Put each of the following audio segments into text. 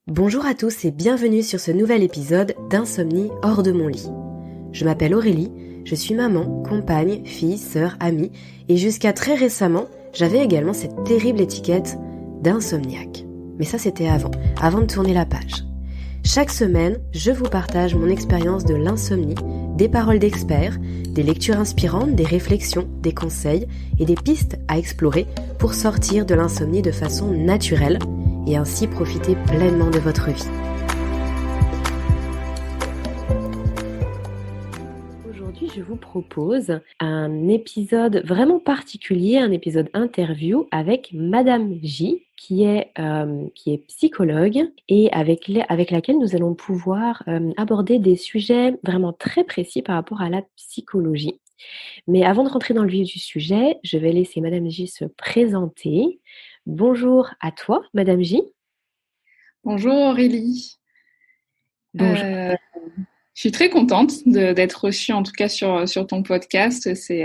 Bonjour à tous et bienvenue sur ce nouvel épisode d'Insomnie hors de mon lit. Je m'appelle Aurélie, je suis maman, compagne, fille, sœur, amie et jusqu'à très récemment, j'avais également cette terrible étiquette d'insomniaque. Mais ça c'était avant de tourner la page. Chaque semaine, je vous partage mon expérience de l'insomnie, des paroles d'experts, des lectures inspirantes, des réflexions, des conseils et des pistes à explorer pour sortir de l'insomnie de façon naturelle et ainsi profiter pleinement de votre vie. Aujourd'hui, je vous propose un épisode vraiment particulier, un épisode interview avec Madame J, qui est psychologue et avec laquelle nous allons pouvoir aborder des sujets vraiment très précis par rapport à la psychologie. Mais avant de rentrer dans le vif du sujet, je vais laisser Madame J se présenter. Bonjour à toi, Madame J. Bonjour Aurélie. Bonjour. Je suis très contente d'être reçue en tout cas sur ton podcast. C'est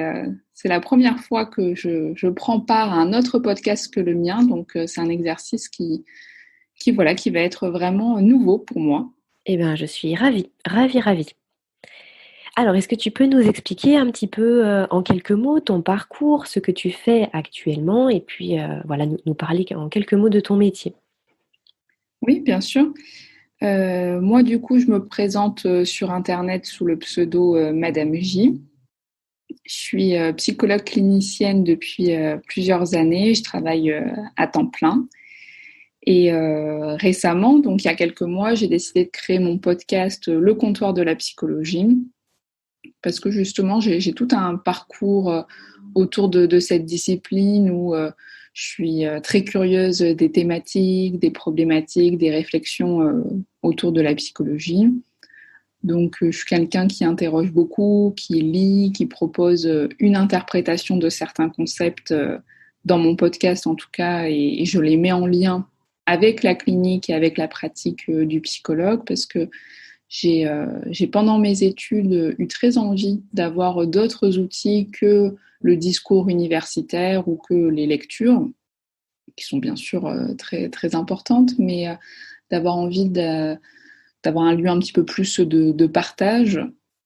la première fois que je prends part à un autre podcast que le mien, donc c'est un exercice qui va être vraiment nouveau pour moi. Eh bien, je suis ravie. Alors, est-ce que tu peux nous expliquer un petit peu en quelques mots ton parcours, ce que tu fais actuellement, et puis nous parler en quelques mots de ton métier? Oui, bien sûr. Moi, du coup, je me présente sur Internet sous le pseudo Madame J. Je suis psychologue clinicienne depuis plusieurs années. Je travaille à temps plein. Et récemment, donc il y a quelques mois, j'ai décidé de créer mon podcast Le Comptoir de la psychologie parce que justement, j'ai tout un parcours autour de cette discipline où je suis très curieuse des thématiques, des problématiques, des réflexions autour de la psychologie. Donc, je suis quelqu'un qui interroge beaucoup, qui lit, qui propose une interprétation de certains concepts dans mon podcast en tout cas, et je les mets en lien avec la clinique et avec la pratique du psychologue parce que j'ai pendant mes études eu très envie d'avoir d'autres outils que le discours universitaire ou que les lectures, qui sont bien sûr très, très importantes, mais d'avoir envie d'avoir un lieu un petit peu plus de partage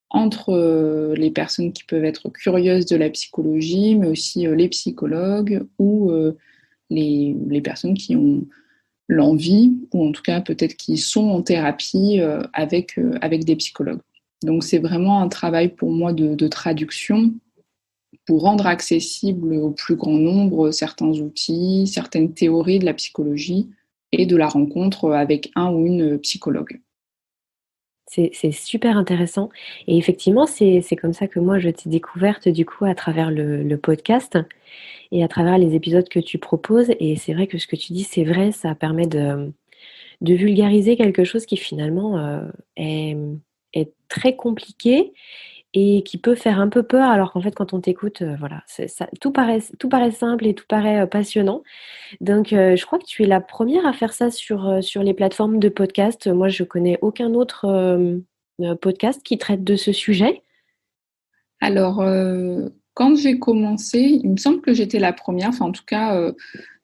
entre les personnes qui peuvent être curieuses de la psychologie, mais aussi les psychologues ou les personnes qui ont l'envie, ou en tout cas peut-être qui sont en thérapie avec des psychologues. Donc c'est vraiment un travail pour moi de traduction pour rendre accessible au plus grand nombre certains outils, certaines théories de la psychologie et de la rencontre avec un ou une psychologue. C'est super intéressant. Et effectivement, c'est comme ça que moi, je t'ai découverte du coup à travers le podcast et à travers les épisodes que tu proposes. Et c'est vrai que ce que tu dis, c'est vrai, ça permet de vulgariser quelque chose qui finalement est très compliqué et qui peut faire un peu peur, alors qu'en fait, quand on t'écoute, voilà, ça, tout paraît simple et tout paraît passionnant. Donc, je crois que tu es la première à faire ça sur les plateformes de podcast. Moi, je connais aucun autre podcast qui traite de ce sujet. Alors, quand j'ai commencé, il me semble que j'étais la première. Enfin, en tout cas,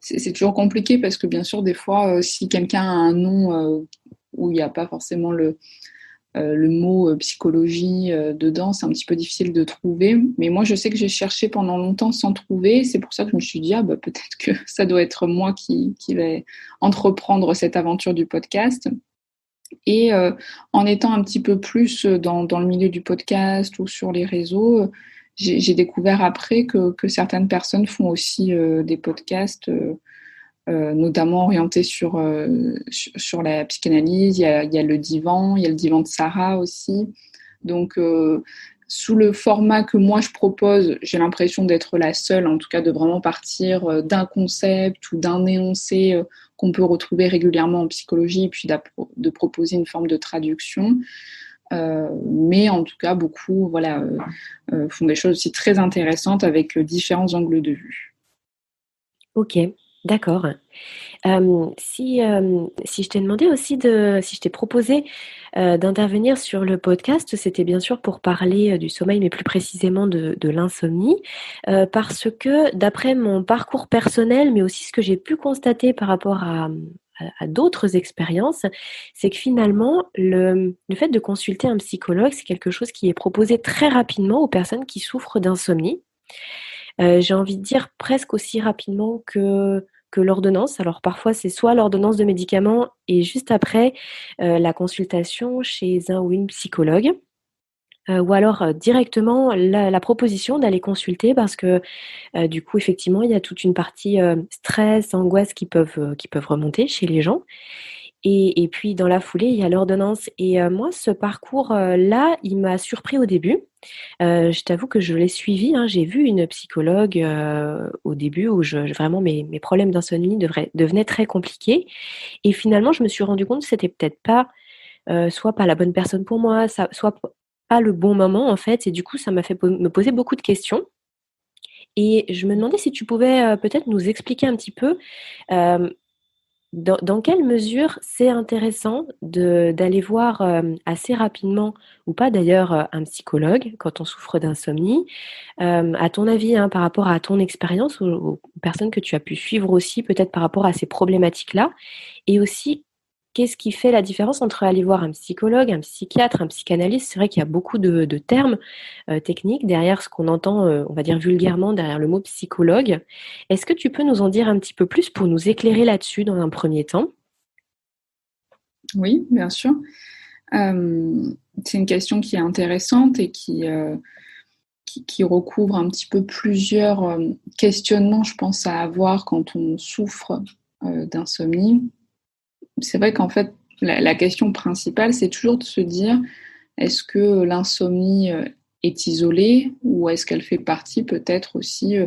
c'est toujours compliqué parce que bien sûr, des fois, si quelqu'un a un nom où il n'y a pas forcément le mot psychologie dedans, c'est un petit peu difficile de trouver. Mais moi, je sais que j'ai cherché pendant longtemps sans trouver. C'est pour ça que je me suis dit, ah, bah, peut-être que ça doit être moi qui vais entreprendre cette aventure du podcast. Et en étant un petit peu plus dans le milieu du podcast ou sur les réseaux, j'ai découvert après que certaines personnes font aussi des podcasts, notamment orientés sur la psychanalyse. Il y a le divan de Sarah aussi. Donc, sous le format que moi je propose, j'ai l'impression d'être la seule, en tout cas de vraiment partir d'un concept ou d'un énoncé qu'on peut retrouver régulièrement en psychologie, et puis de proposer une forme de traduction. Mais en tout cas, beaucoup font des choses aussi très intéressantes avec différents angles de vue. Ok, d'accord. Si je t'ai demandé aussi si je t'ai proposé d'intervenir sur le podcast, c'était bien sûr pour parler du sommeil, mais plus précisément de l'insomnie, parce que d'après mon parcours personnel, mais aussi ce que j'ai pu constater par rapport à à d'autres expériences, c'est que finalement, le fait de consulter un psychologue, c'est quelque chose qui est proposé très rapidement aux personnes qui souffrent d'insomnie. J'ai envie de dire presque aussi rapidement que l'ordonnance. Alors parfois, c'est soit l'ordonnance de médicaments et juste après, la consultation chez un ou une psychologue. Ou alors, directement la proposition d'aller consulter parce que, du coup, effectivement, il y a toute une partie, stress, angoisse qui peuvent remonter chez les gens et puis dans la foulée, il y a l'ordonnance et moi ce parcours, là, il m'a surpris au début. Je t'avoue que je l'ai suivi, hein. J'ai vu une psychologue, au début où vraiment mes problèmes d'insomnie devenaient très compliqués et finalement, je me suis rendu compte que c'était peut-être pas, soit pas la bonne personne pour moi, soit pas le bon moment en fait et du coup, ça m'a fait me poser beaucoup de questions et je me demandais si tu pouvais, peut-être nous expliquer un petit peu, hem, dans quelle mesure c'est intéressant d'aller voir, assez rapidement ou pas d'ailleurs, un psychologue quand on souffre d'insomnie? À ton avis, hein, par rapport à ton expérience, aux personnes que tu as pu suivre aussi, peut-être par rapport à ces problématiques-là et aussi, qu'est-ce qui fait la différence entre aller voir un psychologue, un psychiatre, un psychanalyste? C'est vrai qu'il y a beaucoup de termes, techniques derrière ce qu'on entend, on va dire vulgairement derrière le mot psychologue. Est-ce que tu peux nous en dire un petit peu plus pour nous éclairer là-dessus dans un premier temps? Oui, bien sûr. C'est une question qui est intéressante et qui recouvre un petit peu plusieurs questionnements, je pense, à avoir quand on souffre d'insomnie. C'est vrai qu'en fait, la question principale, c'est toujours de se dire, est-ce que l'insomnie est isolée ou est-ce qu'elle fait partie peut-être aussi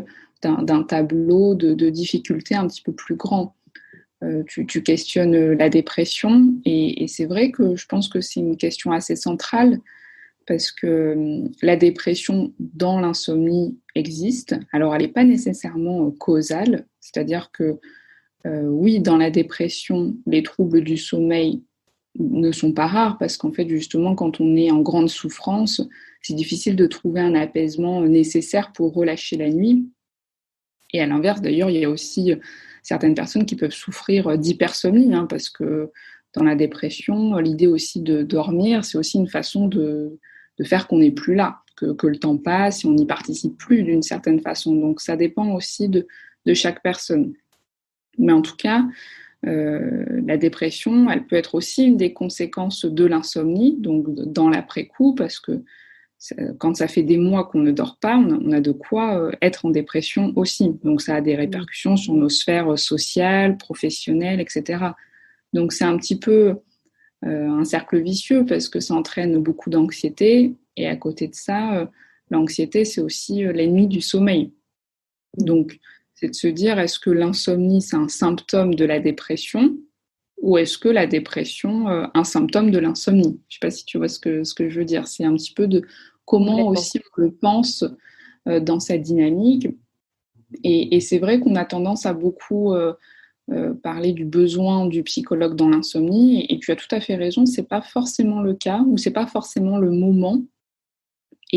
d'un tableau de difficultés un petit peu plus grand. Tu questionnes la dépression et c'est vrai que je pense que c'est une question assez centrale parce que la dépression dans l'insomnie existe. Alors elle n'est pas nécessairement causale, c'est-à-dire que oui, dans la dépression, les troubles du sommeil ne sont pas rares parce qu'en fait, justement, quand on est en grande souffrance, c'est difficile de trouver un apaisement nécessaire pour relâcher la nuit. Et à l'inverse, d'ailleurs, il y a aussi certaines personnes qui peuvent souffrir d'hypersomnie, hein, parce que dans la dépression, l'idée aussi de dormir, c'est aussi une façon de faire qu'on n'est plus là, que le temps passe et on n'y participe plus d'une certaine façon. Donc ça dépend aussi de chaque personne. Mais en tout cas, la dépression, elle peut être aussi une des conséquences de l'insomnie, donc dans l'après-coup, parce que quand ça fait des mois qu'on ne dort pas, on a de quoi être en dépression aussi. Donc ça a des Mmh. répercussions sur nos sphères sociales, professionnelles, etc. Donc c'est un petit peu un cercle vicieux parce que ça entraîne beaucoup d'anxiété. Et à côté de ça, l'anxiété, c'est aussi l'ennemi du sommeil. Mmh. Donc, c'est de se dire, est-ce que l'insomnie, c'est un symptôme de la dépression ou est-ce que la dépression, un symptôme de l'insomnie? Je ne sais pas si tu vois ce que je veux dire. C'est un petit peu de comment Complètement. aussi on le pense dans cette dynamique. Et c'est vrai qu'on a tendance à beaucoup parler du besoin du psychologue dans l'insomnie. Et tu as tout à fait raison, c'est pas forcément le cas ou c'est pas forcément le moment.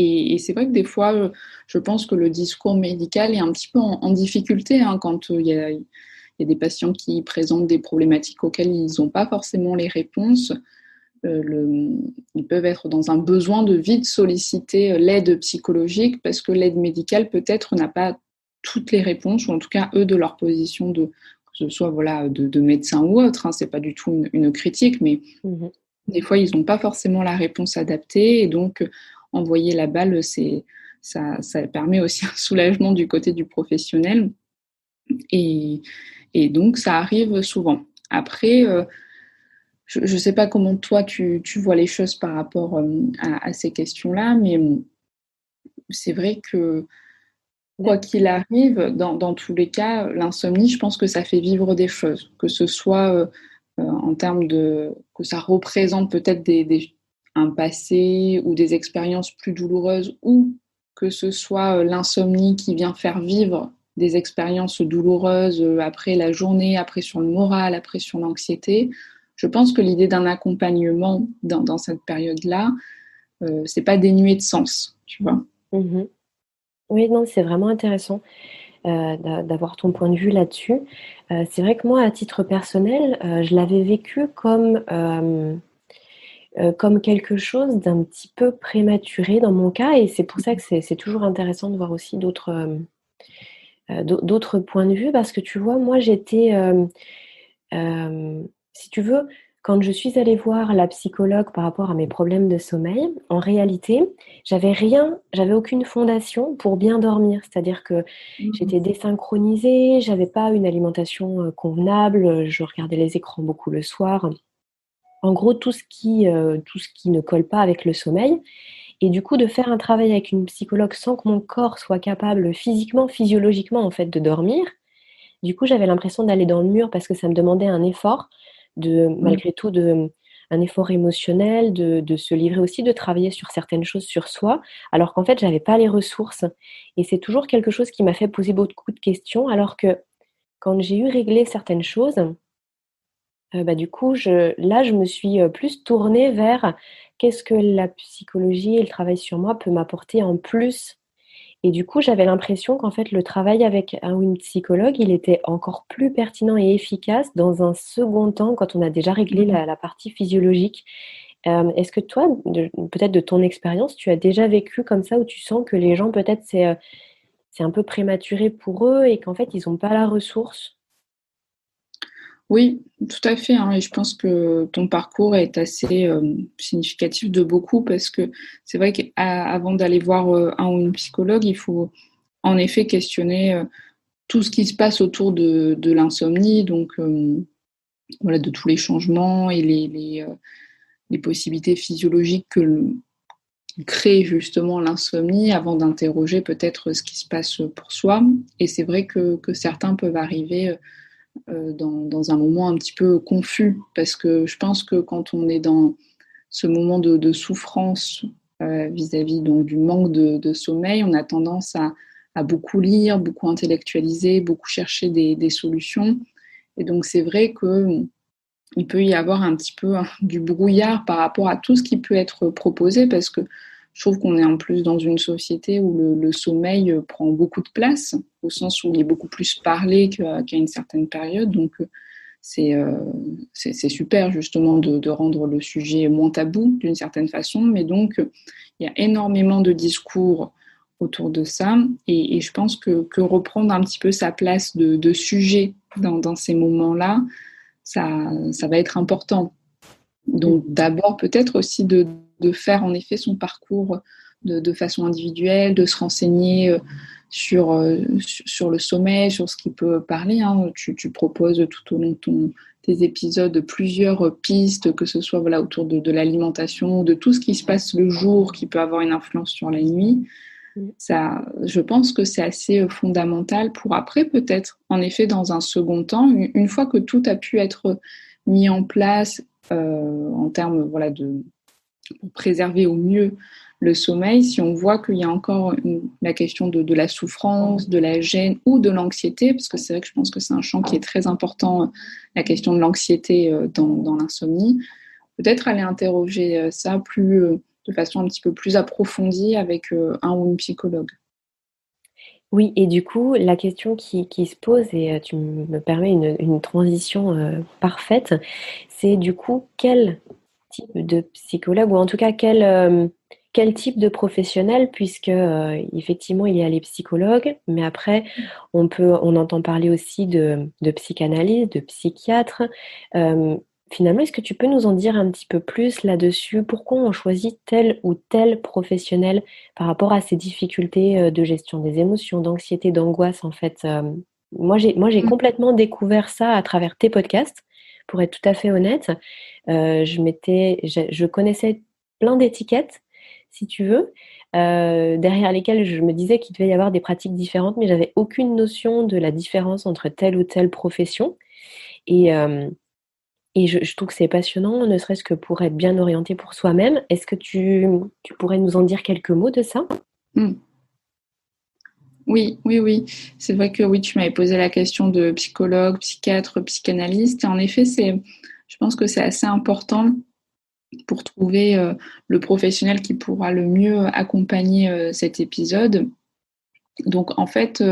Et c'est vrai que des fois, je pense que le discours médical est un petit peu en difficulté hein, quand il y a des patients qui présentent des problématiques auxquelles ils n'ont pas forcément les réponses. Ils peuvent être dans un besoin de vite solliciter l'aide psychologique parce que l'aide médicale peut-être n'a pas toutes les réponses, ou en tout cas eux de leur position que ce soit voilà, de médecin ou autre, hein, c'est pas du tout une critique, mais Mmh. des fois ils n'ont pas forcément la réponse adaptée et donc envoyer la balle, ça permet aussi un soulagement du côté du professionnel et, et donc ça arrive souvent. Après, je ne sais pas comment toi tu vois les choses par rapport à ces questions-là, mais c'est vrai que quoi qu'il arrive, dans tous les cas, l'insomnie, je pense que ça fait vivre des choses, que ce soit en termes de que ça représente peut-être un passé ou des expériences plus douloureuses, ou que ce soit l'insomnie qui vient faire vivre des expériences douloureuses après la journée, après sur le moral, après sur l'anxiété. Je pense que l'idée d'un accompagnement dans cette période-là, c'est pas dénué de sens, tu vois. Mmh. Oui, non, c'est vraiment intéressant. d'avoir ton point de vue là-dessus. C'est vrai que moi, à titre personnel, je l'avais vécu comme quelque chose d'un petit peu prématuré dans mon cas, et c'est pour ça que c'est toujours intéressant de voir aussi d'autres points de vue, parce que tu vois, moi, si tu veux, quand je suis allée voir la psychologue par rapport à mes problèmes de sommeil, en réalité, j'avais aucune fondation pour bien dormir. C'est-à-dire que j'étais désynchronisée, j'avais pas une alimentation convenable, je regardais les écrans beaucoup le soir. En gros, tout ce qui ne colle pas avec le sommeil. Et du coup, de faire un travail avec une psychologue sans que mon corps soit capable physiquement, physiologiquement, en fait, de dormir, du coup, j'avais l'impression d'aller dans le mur parce que ça me demandait un effort, malgré tout, un effort émotionnel, de se livrer aussi, de travailler sur certaines choses sur soi, alors qu'en fait, j'avais pas les ressources. Et c'est toujours quelque chose qui m'a fait poser beaucoup de questions, alors que quand j'ai eu réglé certaines choses, bah, du coup, là, je me suis plus tournée vers qu'est-ce que la psychologie et le travail sur moi peut m'apporter en plus. Et du coup, j'avais l'impression qu'en fait, le travail avec un ou une psychologue, il était encore plus pertinent et efficace dans un second temps, quand on a déjà réglé la partie physiologique. Est-ce que toi, peut-être de ton expérience, tu as déjà vécu comme ça, où tu sens que les gens, peut-être, c'est un peu prématuré pour eux et qu'en fait, ils ont pas la ressource? Oui, tout à fait, hein, et je pense que ton parcours est assez, significatif de beaucoup parce que c'est vrai qu'avant d'aller voir, un ou une psychologue, il faut en effet questionner, tout ce qui se passe autour de l'insomnie, donc voilà, de tous les changements et les possibilités physiologiques qui créent justement l'insomnie avant d'interroger peut-être ce qui se passe pour soi. Et c'est vrai que certains peuvent arriver, dans un moment un petit peu confus, parce que je pense que quand on est dans ce moment de souffrance, vis-à-vis donc du manque de sommeil, on a tendance à beaucoup lire, beaucoup intellectualiser, beaucoup chercher des solutions. Et donc c'est vrai qu'il peut y avoir un petit peu du brouillard par rapport à tout ce qui peut être proposé, parce que je trouve qu'on est en plus dans une société où le sommeil prend beaucoup de place, au sens où il est beaucoup plus parlé qu'à une certaine période. Donc c'est c'est super justement de rendre le sujet moins tabou d'une certaine façon, mais donc il y a énormément de discours autour de ça, et je pense que reprendre un petit peu sa place de sujet dans ces moments-là, ça va être important. Donc d'abord peut-être aussi de faire en effet son parcours de façon individuelle, de se renseigner sur le sommeil, sur ce qui peut parler, hein. Tu proposes tout au long de tes épisodes plusieurs pistes, que ce soit voilà, autour de l'alimentation, de tout ce qui se passe le jour qui peut avoir une influence sur la nuit. Mmh. Ça, je pense que c'est assez fondamental pour après peut-être, en effet, dans un second temps, une fois que tout a pu être mis en place en termes voilà, pour préserver au mieux le sommeil, si on voit qu'il y a encore la question de la souffrance, de la gêne ou de l'anxiété, parce que c'est vrai que je pense que c'est un champ qui est très important, la question de l'anxiété dans l'insomnie, peut-être aller interroger ça de façon un petit peu plus approfondie avec un ou une psychologue. Oui, et du coup, la question qui se pose, et tu me permets une transition parfaite, c'est du coup quel type de psychologue, ou en tout cas quel type de professionnel, puisque effectivement il y a les psychologues, mais après on entend parler aussi de psychanalyse, de psychiatre. Euh, Finalement, est-ce que tu peux nous en dire un petit peu plus là-dessus? Pourquoi on choisit tel ou tel professionnel par rapport à ces difficultés de gestion des émotions, d'anxiété, d'angoisse, en fait? Moi, j'ai complètement découvert ça à travers tes podcasts, pour être tout à fait honnête. Je connaissais plein d'étiquettes, si tu veux, derrière lesquelles je me disais qu'il devait y avoir des pratiques différentes, mais j'avais aucune notion de la différence entre telle ou telle profession. Et, euh, et je trouve que c'est passionnant, ne serait-ce que pour être bien orienté pour soi-même. Est-ce que tu pourrais nous en dire quelques mots de ça? Mm. Oui, oui, oui. C'est vrai que oui, tu m'avais posé la question de psychologue, psychiatre, psychanalyste. Et en effet, je pense que c'est assez important pour trouver le professionnel qui pourra le mieux accompagner cet épisode. Donc, en fait,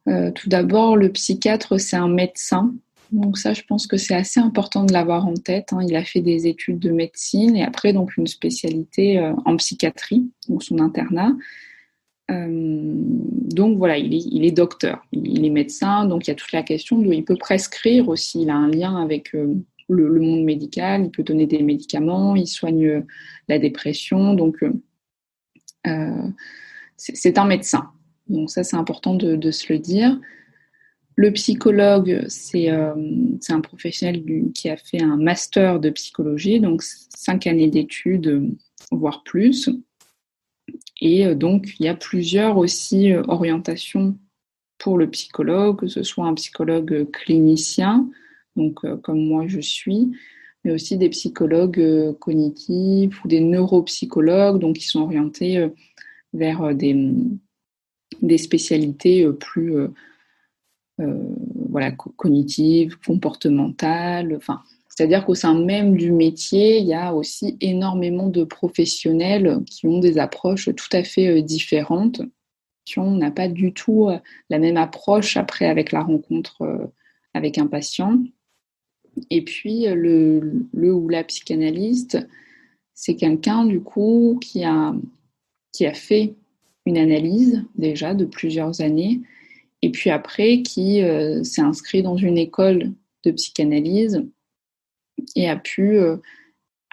Tout d'abord, le psychiatre, c'est un médecin. Donc ça, je pense que c'est assez important de l'avoir en tête, hein. Il a fait des études de médecine et après donc une spécialité en psychiatrie, donc son internat. Donc voilà, il est docteur, il est médecin, donc il y a toute la question de, il peut prescrire aussi, il a un lien avec le monde médical, il peut donner des médicaments, il soigne la dépression, donc c'est un médecin. Donc ça, c'est important de se le dire. Le psychologue, c'est un professionnel qui a fait un master de psychologie, donc 5 années d'études, voire plus. Et donc, il y a plusieurs aussi orientations pour le psychologue, que ce soit un psychologue clinicien, donc comme moi je suis, mais aussi des psychologues cognitifs ou des neuropsychologues, donc qui sont orientés vers des spécialités plus voilà, cognitives, comportementales. Enfin, c'est-à-dire qu'au sein même du métier, il y a aussi énormément de professionnels qui ont des approches tout à fait différentes. On n'a pas du tout la même approche après avec la rencontre avec un patient. Et puis, le ou la psychanalyste, c'est quelqu'un du coup qui a fait une analyse déjà de plusieurs années et puis après qui s'est inscrit dans une école de psychanalyse et a pu,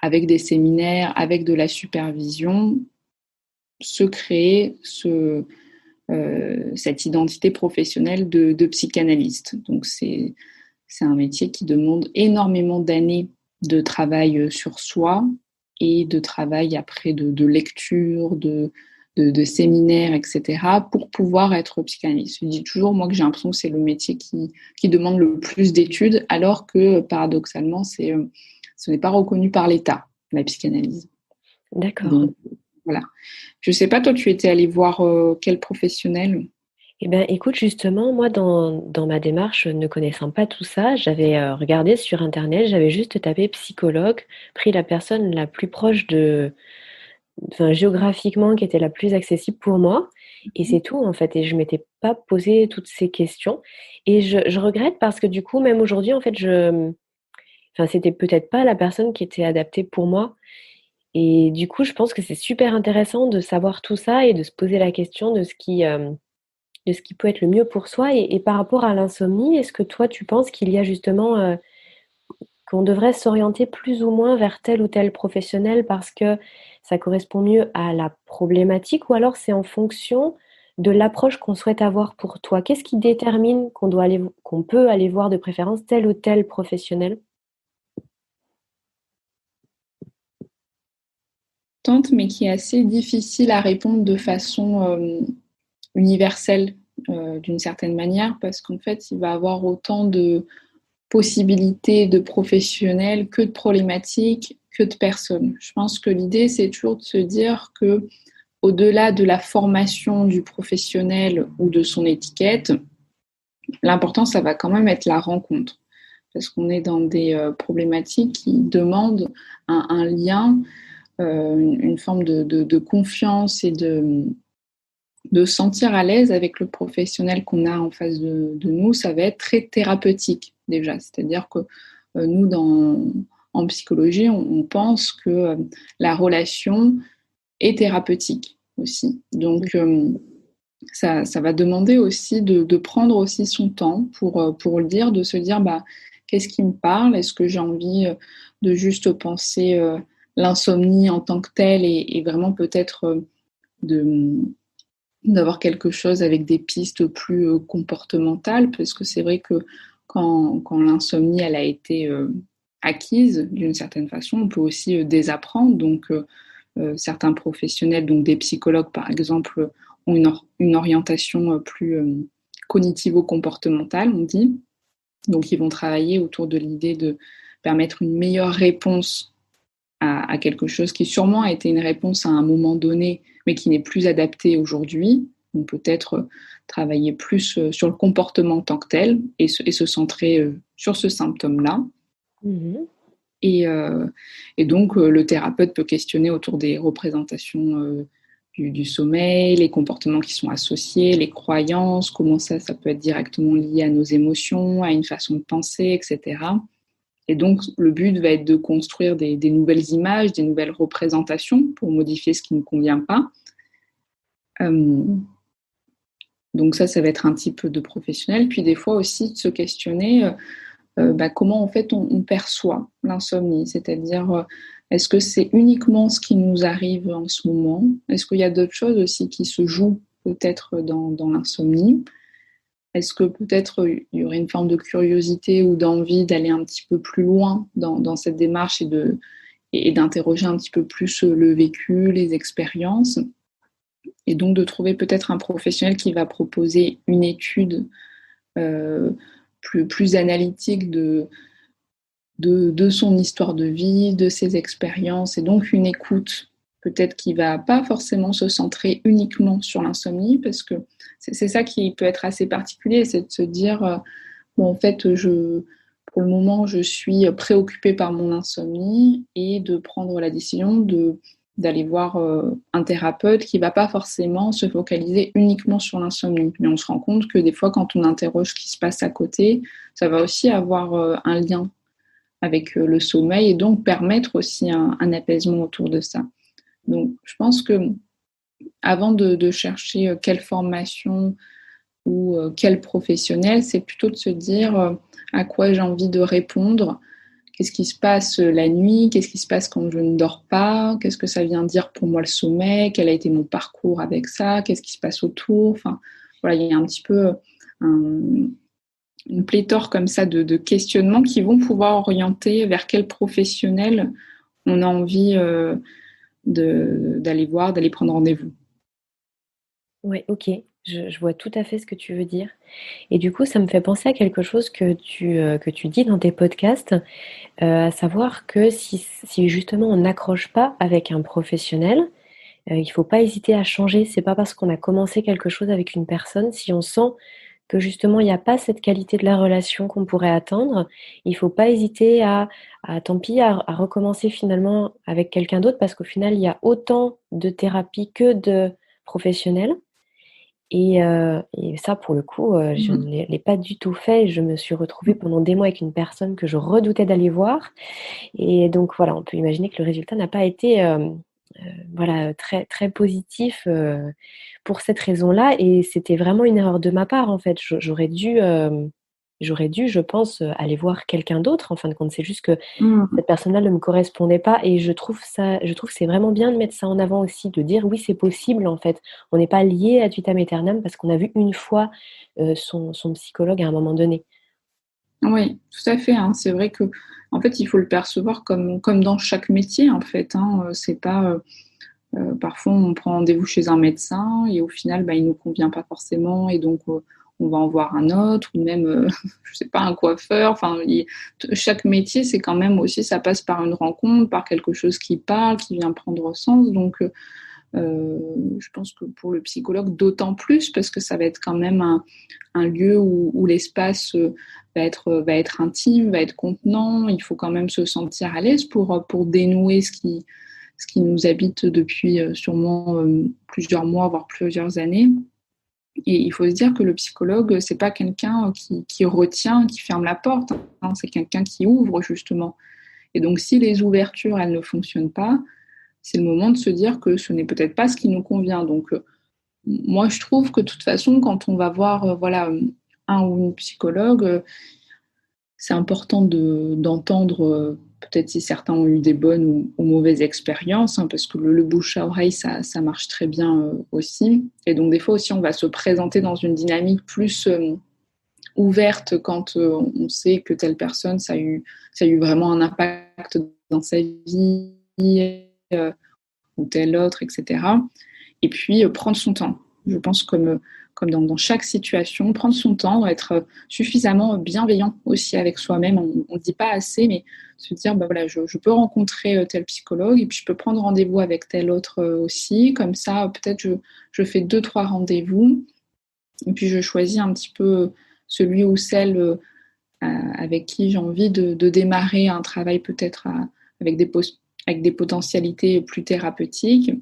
avec des séminaires, avec de la supervision, se créer cette identité professionnelle de psychanalyste. Donc c'est un métier qui demande énormément d'années de travail sur soi et de travail après de lecture, de séminaires, etc., pour pouvoir être psychanalyste. Je dis toujours, moi, que j'ai l'impression que c'est le métier qui demande le plus d'études, alors que, paradoxalement, ce n'est pas reconnu par l'État, la psychanalyse. D'accord. Donc, voilà. Je ne sais pas, toi, tu étais allée voir quel professionnel? Eh bien, écoute, justement, moi, dans ma démarche, ne connaissant pas tout ça, j'avais regardé sur Internet, j'avais juste tapé psychologue, pris la personne la plus proche enfin, géographiquement, qui était la plus accessible pour moi, et c'est tout, en fait. Et je m'étais pas posé toutes ces questions. Et je regrette parce que du coup, même aujourd'hui, en fait, enfin, c'était peut-être pas la personne qui était adaptée pour moi. Et du coup, je pense que c'est super intéressant de savoir tout ça et de se poser la question de ce qui peut être le mieux pour soi. Et par rapport à l'insomnie, est-ce que toi, tu penses qu'il y a justement, qu'on devrait s'orienter plus ou moins vers tel ou tel professionnel parce que ça correspond mieux à la problématique ou alors c'est en fonction de l'approche qu'on souhaite avoir pour toi? Qu'est-ce qui détermine qu'on peut aller voir de préférence tel ou tel professionnel? Mais qui est assez difficile à répondre de façon universelle d'une certaine manière, parce qu'en fait, il va avoir autant de possibilités de professionnels que de problématiques, que de personnes. Je pense que l'idée, c'est toujours de se dire que au-delà de la formation du professionnel ou de son étiquette, l'important, ça va quand même être la rencontre. Parce qu'on est dans des problématiques qui demandent un lien, une forme de confiance et de se sentir à l'aise avec le professionnel qu'on a en face de nous. Ça va être très thérapeutique déjà. C'est-à-dire que nous, en psychologie, on pense que la relation est thérapeutique aussi. Donc, ça va demander aussi de prendre aussi son temps pour le dire, de se dire bah, qu'est-ce qui me parle? Est-ce que j'ai envie de juste penser l'insomnie en tant que telle et vraiment peut-être d'avoir quelque chose avec des pistes plus comportementales? Parce que c'est vrai que quand l'insomnie elle a été acquise d'une certaine façon, on peut aussi désapprendre. Donc, certains professionnels, donc des psychologues par exemple, ont une orientation plus cognitivo-comportementale, on dit. Donc, ils vont travailler autour de l'idée de permettre une meilleure réponse à quelque chose qui sûrement a été une réponse à un moment donné, mais qui n'est plus adapté aujourd'hui. Donc, peut-être travailler plus sur le comportement en tant que tel et se centrer sur ce symptôme-là. Mmh. Et donc, le thérapeute peut questionner autour des représentations du sommeil, les comportements qui sont associés, les croyances, comment ça peut être directement lié à nos émotions, à une façon de penser, etc. Et donc, le but va être de construire des nouvelles images, des nouvelles représentations pour modifier ce qui ne convient pas. Donc ça va être un type de professionnel. Puis des fois aussi de se questionner comment en fait on perçoit l'insomnie, c'est-à-dire est-ce que c'est uniquement ce qui nous arrive en ce moment? Est-ce qu'il y a d'autres choses aussi qui se jouent peut-être dans l'insomnie? Est-ce que peut-être il y aurait une forme de curiosité ou d'envie d'aller un petit peu plus loin dans cette démarche et d'interroger un petit peu plus le vécu, les expériences? Et donc de trouver peut-être un professionnel qui va proposer une étude plus analytique de son histoire de vie, de ses expériences, et donc une écoute peut-être qui va pas forcément se centrer uniquement sur l'insomnie, parce que c'est ça qui peut être assez particulier, c'est de se dire en fait pour le moment je suis préoccupée par mon insomnie, et de prendre la décision d'aller voir un thérapeute qui va pas forcément se focaliser uniquement sur l'insomnie. Mais on se rend compte que des fois, quand on interroge ce qui se passe à côté, ça va aussi avoir un lien avec le sommeil, et donc permettre aussi un apaisement autour de ça. Donc, je pense que avant de chercher quelle formation ou quel professionnel, c'est plutôt de se dire à quoi j'ai envie de répondre, qu'est-ce qui se passe la nuit, qu'est-ce qui se passe quand je ne dors pas, qu'est-ce que ça vient dire pour moi le sommeil, quel a été mon parcours avec ça, qu'est-ce qui se passe autour. Enfin, voilà, il y a un petit peu une pléthore comme ça de questionnements qui vont pouvoir orienter vers quel professionnel on a envie d'aller voir, d'aller prendre rendez-vous. Ouais, OK. Je vois tout à fait ce que tu veux dire et du coup, ça me fait penser à quelque chose que tu dis dans tes podcasts, à savoir que si justement on n'accroche pas avec un professionnel, il faut pas hésiter à changer. C'est pas parce qu'on a commencé quelque chose avec une personne, si on sent que justement il y a pas cette qualité de la relation qu'on pourrait attendre, il faut pas hésiter à tant pis, à recommencer finalement avec quelqu'un d'autre parce qu'au final, il y a autant de thérapie que de professionnels. Et ça, pour le coup, je Mmh. ne l'ai pas du tout fait. Je me suis retrouvée pendant des mois avec une personne que je redoutais d'aller voir et donc voilà, on peut imaginer que le résultat n'a pas été, voilà, très très positif, pour cette raison-là et c'était vraiment une erreur de ma part, en fait. J'aurais dû, je pense, aller voir quelqu'un d'autre, en fin de compte. C'est juste que Mmh. cette personne-là ne me correspondait pas et je trouve que c'est vraiment bien de mettre ça en avant aussi, de dire: «Oui, c'est possible, en fait». On n'est pas lié ad vitam aeternam parce qu'on a vu une fois, son psychologue à un moment donné. Oui, tout à fait, hein. C'est vrai que en fait, il faut le percevoir comme dans chaque métier, en fait, hein. C'est pas, parfois on prend rendez-vous chez un médecin et au final, bah, il nous convient pas forcément, et donc on va en voir un autre, ou même, je sais pas, un coiffeur. Enfin, chaque métier, c'est quand même aussi, ça passe par une rencontre, par quelque chose qui parle, qui vient prendre sens. Donc je pense que pour le psychologue, d'autant plus, parce que ça va être quand même un lieu où l'espace va être intime, va être contenant. Il faut quand même se sentir à l'aise pour dénouer ce qui nous habite depuis sûrement plusieurs mois, voire plusieurs années. Et il faut se dire que le psychologue, c'est pas quelqu'un qui retient, qui ferme la porte, hein, c'est quelqu'un qui ouvre justement. Et donc, si les ouvertures, elles ne fonctionnent pas, c'est le moment de se dire que ce n'est peut-être pas ce qui nous convient. Donc, moi, je trouve que de toute façon, quand on va voir voilà, un ou une psychologue, c'est important d'entendre, peut-être si certains ont eu des bonnes ou mauvaises expériences, hein, parce que le bouche à oreille, ça marche très bien aussi. Et donc, des fois aussi, on va se présenter dans une dynamique plus ouverte quand on sait que telle personne, ça a eu vraiment un impact dans sa vie, ou telle autre, etc. Et puis prendre son temps. Je pense comme dans chaque situation, prendre son temps, être suffisamment bienveillant aussi avec soi-même. On ne dit pas assez, mais se dire, bah voilà, je peux rencontrer tel psychologue et puis je peux prendre rendez-vous avec tel autre aussi. Comme ça, peut-être je fais 2, 3 rendez-vous et puis je choisis un petit peu celui ou celle avec qui j'ai envie de démarrer un travail peut-être avec des potentialités plus thérapeutiques.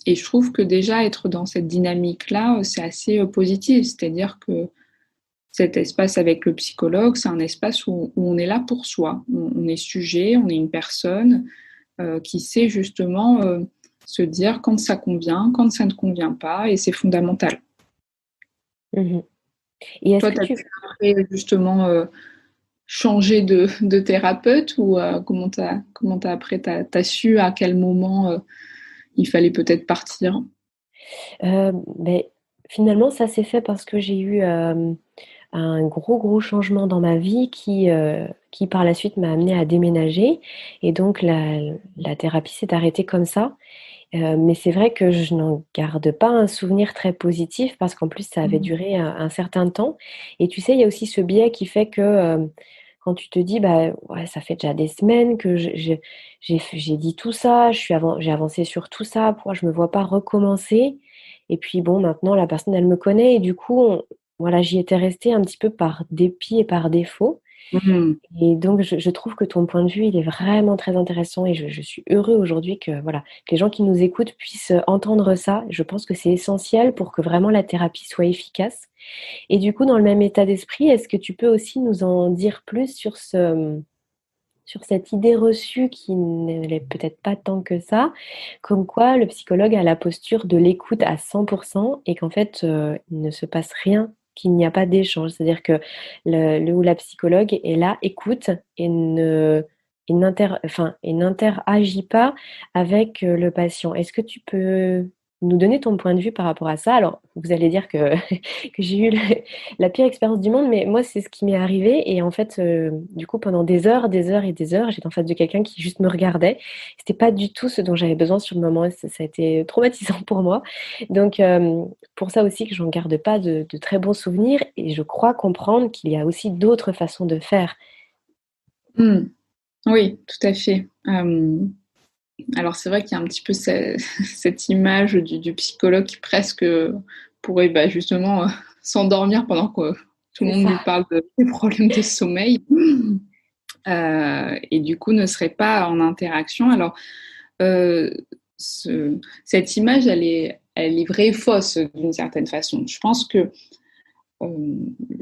Et je trouve que déjà être dans cette dynamique-là, c'est assez positif. C'est-à-dire que cet espace avec le psychologue, c'est un espace où on est là pour soi. On est sujet, on est une personne qui sait justement se dire quand ça convient, quand ça ne convient pas, et c'est fondamental. Mmh. Et est-ce Toi, que tu as tu pu après justement changer de thérapeute ou comment t'as après t'as su à quel moment il fallait peut-être partir? beh, finalement, ça s'est fait parce que j'ai eu, un gros, gros changement dans ma vie qui par la suite m'a amenée à déménager et donc la thérapie s'est arrêtée comme ça. Mais c'est vrai que je n'en garde pas un souvenir très positif parce qu'en plus ça avait Mmh. duré un certain temps et tu sais, il y a aussi ce biais qui fait que, quand tu te dis: «Bah, ouais, ça fait déjà des semaines que j'ai dit tout ça, j'ai avancé sur tout ça, pourquoi je me vois pas recommencer?» Et puis bon, maintenant la personne elle me connaît et du coup voilà, j'y étais restée un petit peu par dépit et par défaut. Mmh. Et donc je trouve que ton point de vue, il est vraiment très intéressant et je suis heureux aujourd'hui que voilà, que les gens qui nous écoutent puissent, entendre ça. Je pense que c'est essentiel pour que vraiment la thérapie soit efficace. Et du coup, dans le même état d'esprit, est-ce que tu peux aussi nous en dire plus sur sur cette idée reçue qui ne l'est peut-être pas tant que ça, comme quoi le psychologue a la posture de l'écoute à 100 et qu'en fait, il ne se passe rien, qu'il n'y a pas d'échange. C'est-à-dire que le ou la psychologue est là, écoute et ne et n'interagit pas avec, le patient. Est-ce que tu peux nous donner ton point de vue par rapport à ça? Alors, vous allez dire que que j'ai eu la pire expérience du monde, mais moi, c'est ce qui m'est arrivé et en fait, du coup, pendant des heures, des heures et des heures, j'étais en face de quelqu'un qui juste me regardait. C'était pas du tout ce dont j'avais besoin sur le moment et ça a été traumatisant pour moi. Donc pour ça aussi que j'en garde pas de très bons souvenirs et je crois comprendre qu'il y a aussi d'autres façons de faire. Mmh. Oui, tout à fait. Alors c'est vrai qu'il y a un petit peu cette image du psychologue qui presque pourrait bah, justement s'endormir pendant que tout le C'est monde ça. lui parle des problèmes de sommeil et du coup ne serait pas en interaction. Alors euh, cette image, elle est vraie et fausse d'une certaine façon. Je pense que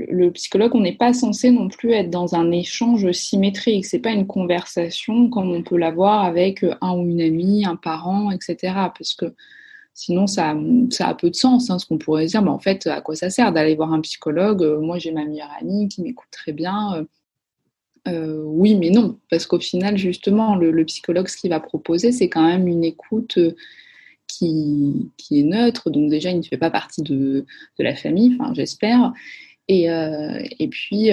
le psychologue, on n'est pas censé non plus être dans un échange symétrique. C'est pas une conversation comme on peut l'avoir avec un ou une amie, un parent, etc. Parce que sinon, ça a peu de sens. Hein, ce qu'on pourrait dire, mais en fait, à quoi ça sert d'aller voir un psychologue? Moi, j'ai ma meilleure amie qui m'écoute très bien. Oui, mais non, parce qu'au final, justement, le psychologue, ce qu'il va proposer, c'est quand même une écoute qui est neutre. Donc déjà, il ne fait pas partie de la famille, enfin, j'espère. Et puis,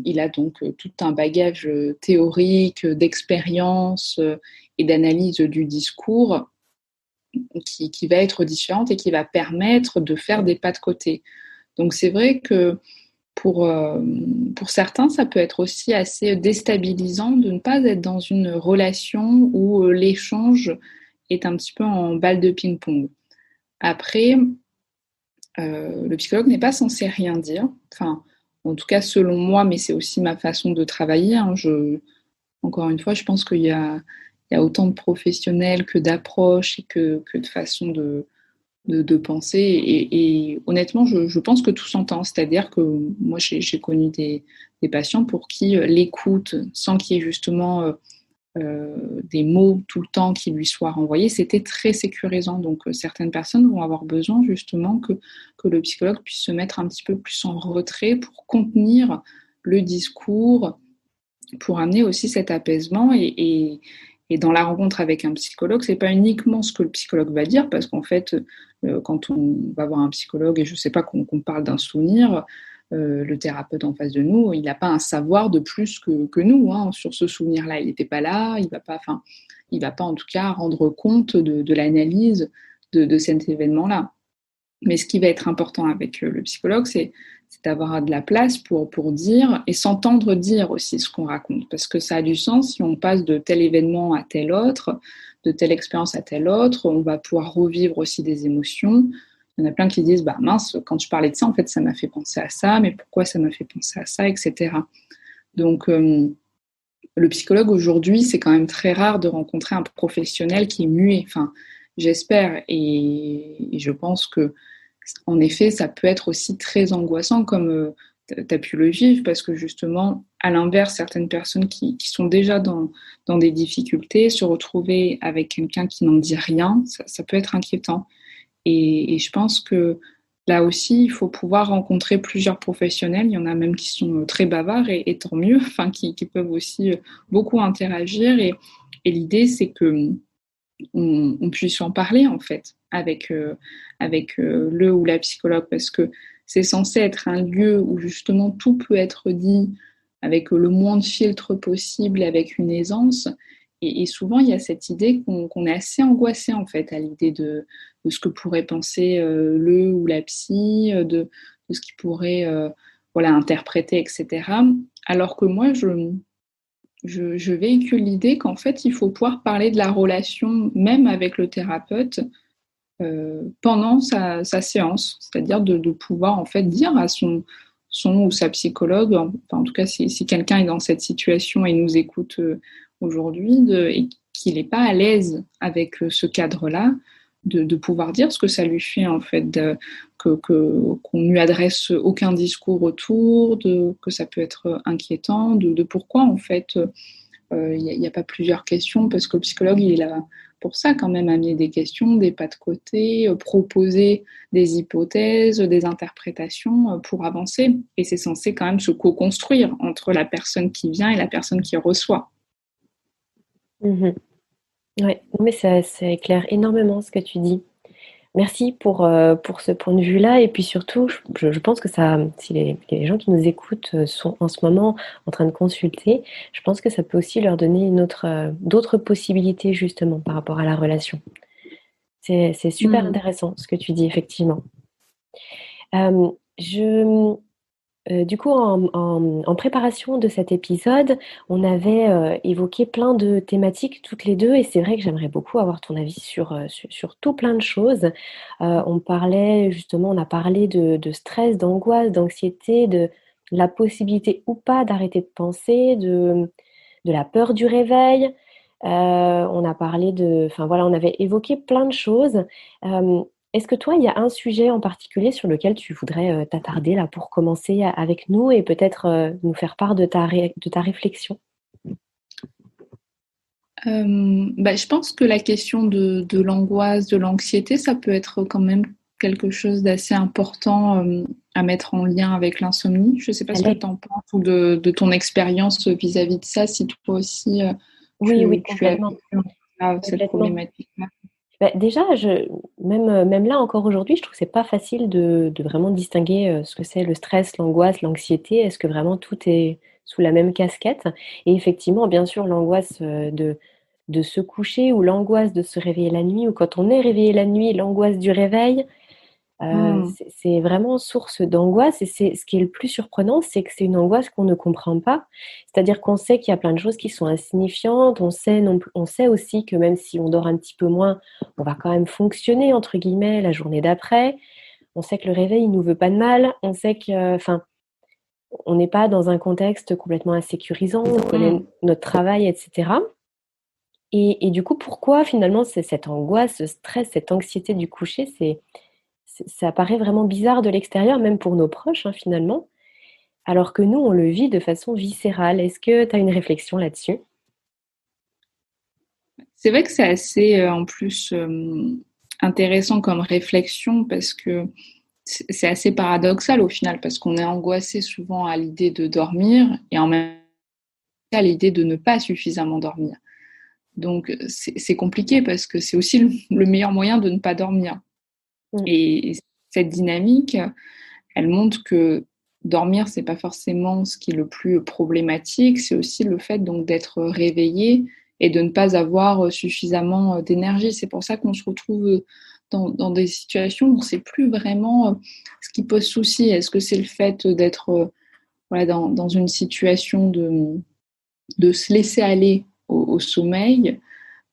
il a donc tout un bagage théorique, d'expérience et d'analyse du discours qui va être différente et qui va permettre de faire des pas de côté. Donc c'est vrai que pour, euh, pour certains, ça peut être aussi assez déstabilisant de ne pas être dans une relation où l'échange est un petit peu en balle de ping-pong. Après, le psychologue n'est pas censé rien dire. Enfin, en tout cas, selon moi, mais c'est aussi ma façon de travailler. Hein. Encore une fois, je pense il y a autant de professionnels que d'approches et que de façons de penser. Et honnêtement, je pense que tout s'entend. C'est-à-dire que moi, j'ai connu des patients pour qui l'écoute, sans qu'il y ait justement des mots tout le temps qui lui soient renvoyés, c'était très sécurisant. Donc certaines personnes vont avoir besoin justement que le psychologue puisse se mettre un petit peu plus en retrait pour contenir le discours, pour amener aussi cet apaisement. Et dans la rencontre avec un psychologue, c'est pas uniquement ce que le psychologue va dire, parce qu'en fait, quand on va voir un psychologue et je sais pas qu'on parle d'un souvenir, le thérapeute en face de nous, il n'a pas un savoir de plus que nous hein, sur ce souvenir-là. Il n'était pas là, il va pas en tout cas rendre compte de l'analyse de cet événement-là. Mais ce qui va être important avec le psychologue, c'est d'avoir de la place pour dire et s'entendre dire aussi ce qu'on raconte. Parce que ça a du sens si on passe de tel événement à tel autre, de telle expérience à telle autre, on va pouvoir revivre aussi des émotions. Il y en a plein qui disent, bah mince, quand je parlais de ça, en fait, ça m'a fait penser à ça, mais pourquoi ça m'a fait penser à ça, etc. Donc, le psychologue aujourd'hui, c'est quand même très rare de rencontrer un professionnel qui est muet. Enfin, j'espère. Et je pense que, en effet, ça peut être aussi très angoissant, comme tu as pu le vivre, parce que justement, à l'inverse, certaines personnes qui sont déjà dans des difficultés, se retrouver avec quelqu'un qui n'en dit rien, ça peut être inquiétant. Et je pense que là aussi, il faut pouvoir rencontrer plusieurs professionnels. Il y en a même qui sont très bavards et tant mieux, enfin, qui peuvent aussi beaucoup interagir. Et l'idée, c'est que on puisse en parler en fait avec le ou la psychologue, parce que c'est censé être un lieu où justement tout peut être dit avec le moins de filtres possible, avec une aisance. Et souvent, il y a cette idée qu'on est assez angoissé en fait à l'idée de ce que pourrait penser le ou la psy, de ce qu'il pourrait voilà, interpréter, etc. Alors que moi, je véhicule l'idée qu'en fait, il faut pouvoir parler de la relation, même avec le thérapeute, pendant sa séance. C'est-à-dire de pouvoir en fait dire à son ou sa psychologue, enfin, en tout cas si quelqu'un est dans cette situation et nous écoute aujourd'hui, et qu'il n'est pas à l'aise avec ce cadre-là, de pouvoir dire ce que ça lui fait en fait, qu'on lui adresse aucun discours autour, que ça peut être inquiétant, de pourquoi en fait il n'y a pas plusieurs questions, parce que le psychologue il est là pour ça quand même, amener des questions, des pas de côté, proposer des hypothèses, des interprétations pour avancer. Et c'est censé quand même se co-construire entre la personne qui vient et la personne qui reçoit. Mhm. Ouais, mais ça éclaire énormément ce que tu dis. Merci pour ce point de vue-là. Et puis surtout, je pense que ça, si les gens qui nous écoutent sont en ce moment en train de consulter, je pense que ça peut aussi leur donner d'autres possibilités justement par rapport à la relation. C'est super Mm. intéressant ce que tu dis, effectivement. Euh, je, du coup, en préparation de cet épisode, on avait évoqué plein de thématiques toutes les deux, et c'est vrai que j'aimerais beaucoup avoir ton avis sur tout plein de choses. On a parlé de stress, d'angoisse, d'anxiété, de la possibilité ou pas d'arrêter de penser, de la peur du réveil. On a parlé enfin voilà, on avait évoqué plein de choses. Euh, Est-ce que toi, il y a un sujet en particulier sur lequel tu voudrais t'attarder là pour commencer avec nous et peut-être nous faire part de ta réflexion? Je pense que la question de l'angoisse, de l'anxiété, ça peut être quand même quelque chose d'assez important à mettre en lien avec l'insomnie. Je ne sais pas ce que Allez. tu en penses ou de ton expérience vis-à-vis de ça, si toi aussi Oui, oui, tu as complètement. vécu cette Complètement. problématique-là. Bah, déjà, même là encore aujourd'hui, je trouve que c'est pas facile de vraiment distinguer ce que c'est le stress, l'angoisse, l'anxiété. Est-ce que vraiment tout est sous la même casquette? Et effectivement, bien sûr, l'angoisse de se coucher ou l'angoisse de se réveiller la nuit, ou quand on est réveillé la nuit, l'angoisse du réveil. Hmm. C'est vraiment source d'angoisse, et c'est ce qui est le plus surprenant, c'est que c'est une angoisse qu'on ne comprend pas. C'est-à-dire qu'on sait qu'il y a plein de choses qui sont insignifiantes, on sait aussi que même si on dort un petit peu moins, on va quand même fonctionner, entre guillemets, la journée d'après. On sait que le réveil, il nous veut pas de mal, on sait que, enfin, on n'est pas dans un contexte complètement insécurisant, on connaît notre travail, etc. Et du coup, pourquoi finalement c'est cette angoisse, ce stress, cette anxiété du coucher, ça paraît vraiment bizarre de l'extérieur, même pour nos proches, hein, finalement, alors que nous, on le vit de façon viscérale. Est-ce que tu as une réflexion là-dessus? C'est vrai que c'est assez, en plus, intéressant comme réflexion, parce que c'est assez paradoxal au final, parce qu'on est angoissé souvent à l'idée de dormir et en même temps à l'idée de ne pas suffisamment dormir. Donc c'est compliqué, parce que c'est aussi le meilleur moyen de ne pas dormir. Mm. Et cette dynamique, elle montre que dormir, c'est pas forcément ce qui est le plus problématique, c'est aussi le fait donc d'être réveillé et de ne pas avoir suffisamment d'énergie. C'est pour ça qu'on se retrouve dans des situations où on ne sait plus vraiment ce qui pose souci. Est-ce que c'est le fait d'être voilà, dans une situation de se laisser aller au sommeil,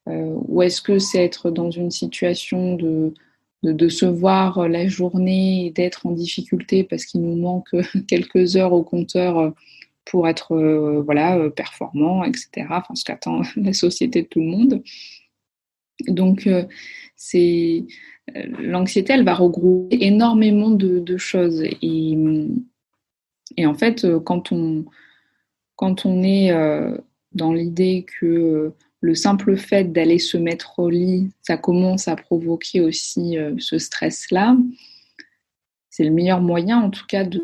ou est-ce que c'est être dans une situation de se voir la journée et d'être en difficulté parce qu'il nous manque quelques heures au compteur pour être voilà, performant, etc. Enfin, ce qu'attend la société de tout le monde. Donc, L'anxiété, elle va regrouper énormément de choses. Et en fait, quand on est dans l'idée que le simple fait d'aller se mettre au lit, ça commence à provoquer aussi ce stress-là, c'est le meilleur moyen, en tout cas, de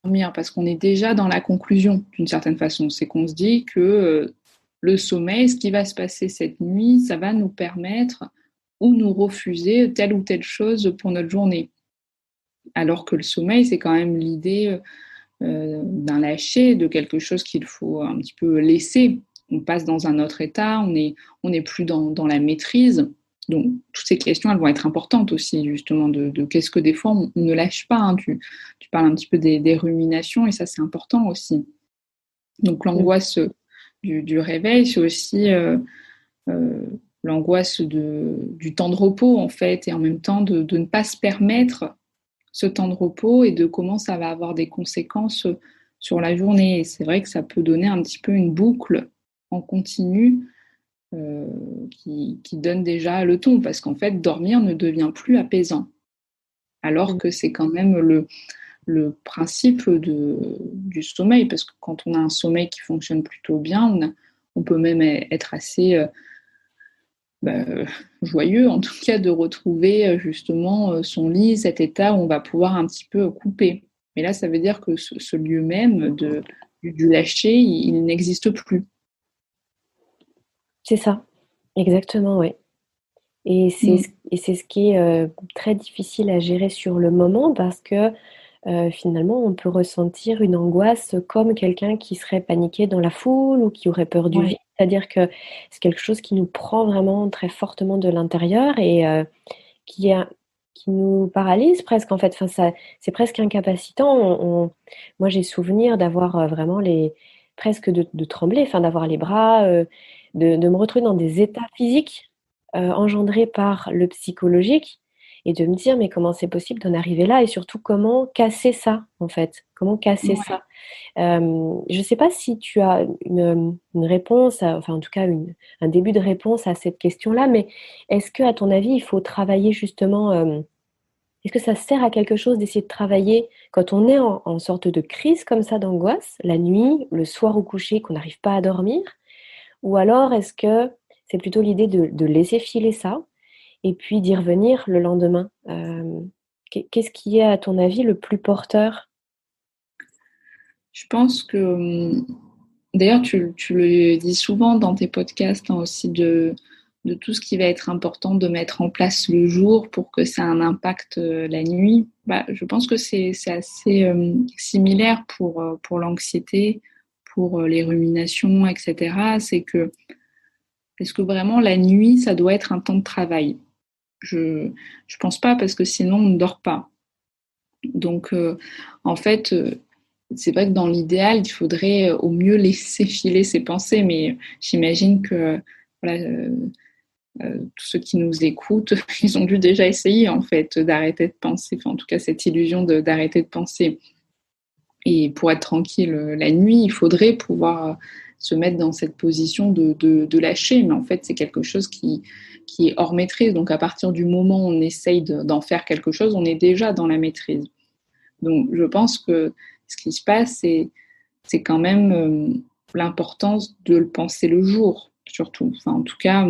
dormir, parce qu'on est déjà dans la conclusion, d'une certaine façon. C'est qu'on se dit que le sommeil, ce qui va se passer cette nuit, ça va nous permettre ou nous refuser telle ou telle chose pour notre journée. Alors que le sommeil, c'est quand même l'idée d'un lâcher, de quelque chose qu'il faut un petit peu laisser. On passe dans un autre état, on n'est plus dans la maîtrise. Donc, toutes ces questions, elles vont être importantes aussi, justement, de qu'est-ce que des fois on ne lâche pas. Hein. Tu parles un petit peu des ruminations, et ça, c'est important aussi. Donc, l'angoisse du réveil, c'est aussi l'angoisse du temps de repos, en fait, et en même temps de ne pas se permettre ce temps de repos et de comment ça va avoir des conséquences sur la journée. Et c'est vrai que ça peut donner un petit peu une boucle en continu qui donne déjà le ton, parce qu'en fait, dormir ne devient plus apaisant, alors que c'est quand même le principe du sommeil, parce que quand on a un sommeil qui fonctionne plutôt bien, on peut même être assez joyeux, en tout cas, de retrouver justement son lit, cet état où on va pouvoir un petit peu couper. Mais là, ça veut dire que ce lieu même du lâcher, il n'existe plus. C'est ça, exactement, oui. Et c'est ce qui est très difficile à gérer sur le moment parce que finalement, on peut ressentir une angoisse comme quelqu'un qui serait paniqué dans la foule ou qui aurait peur du Ouais. vide. C'est-à-dire que c'est quelque chose qui nous prend vraiment très fortement de l'intérieur et qui, qui nous paralyse presque en fait. Enfin, ça, c'est presque incapacitant. Moi, j'ai souvenir d'avoir vraiment presque de trembler, enfin, d'avoir les bras, de me retrouver dans des états physiques engendrés par le psychologique et de me dire, mais comment c'est possible d'en arriver là et surtout comment casser ça, en fait? Comment casser Ouais. ça? Je ne sais pas si tu as une réponse, enfin en tout cas un début de réponse à cette question-là, mais est-ce que, à ton avis, il faut travailler justement, est-ce que ça sert à quelque chose d'essayer de travailler quand on est en sorte de crise comme ça d'angoisse, la nuit, le soir au coucher, qu'on n'arrive pas à dormir? Ou alors est-ce que c'est plutôt l'idée de laisser filer ça et puis d'y revenir le lendemain? Qu'est-ce qui est, à ton avis, le plus porteur? Je pense que, d'ailleurs, tu le dis souvent dans tes podcasts, hein, aussi, de tout ce qui va être important de mettre en place le jour pour que ça ait un impact la nuit. Je pense que c'est assez similaire pour l'anxiété, pour les ruminations, etc. C'est que, est-ce que vraiment la nuit, ça doit être un temps de travail? Je pense pas, parce que sinon on ne dort pas. Donc, en fait, c'est vrai que dans l'idéal, il faudrait au mieux laisser filer ses pensées, mais j'imagine que voilà, tous ceux qui nous écoutent, ils ont dû déjà essayer, en fait, d'arrêter de penser, enfin, en tout cas cette illusion d'arrêter de penser. Et pour être tranquille la nuit, il faudrait pouvoir se mettre dans cette position de lâcher, mais en fait, c'est quelque chose qui est hors maîtrise. Donc, à partir du moment où on essaye d'en faire quelque chose, on est déjà dans la maîtrise. Donc, je pense que ce qui se passe, c'est quand même l'importance de le penser le jour, surtout. Enfin, en tout cas,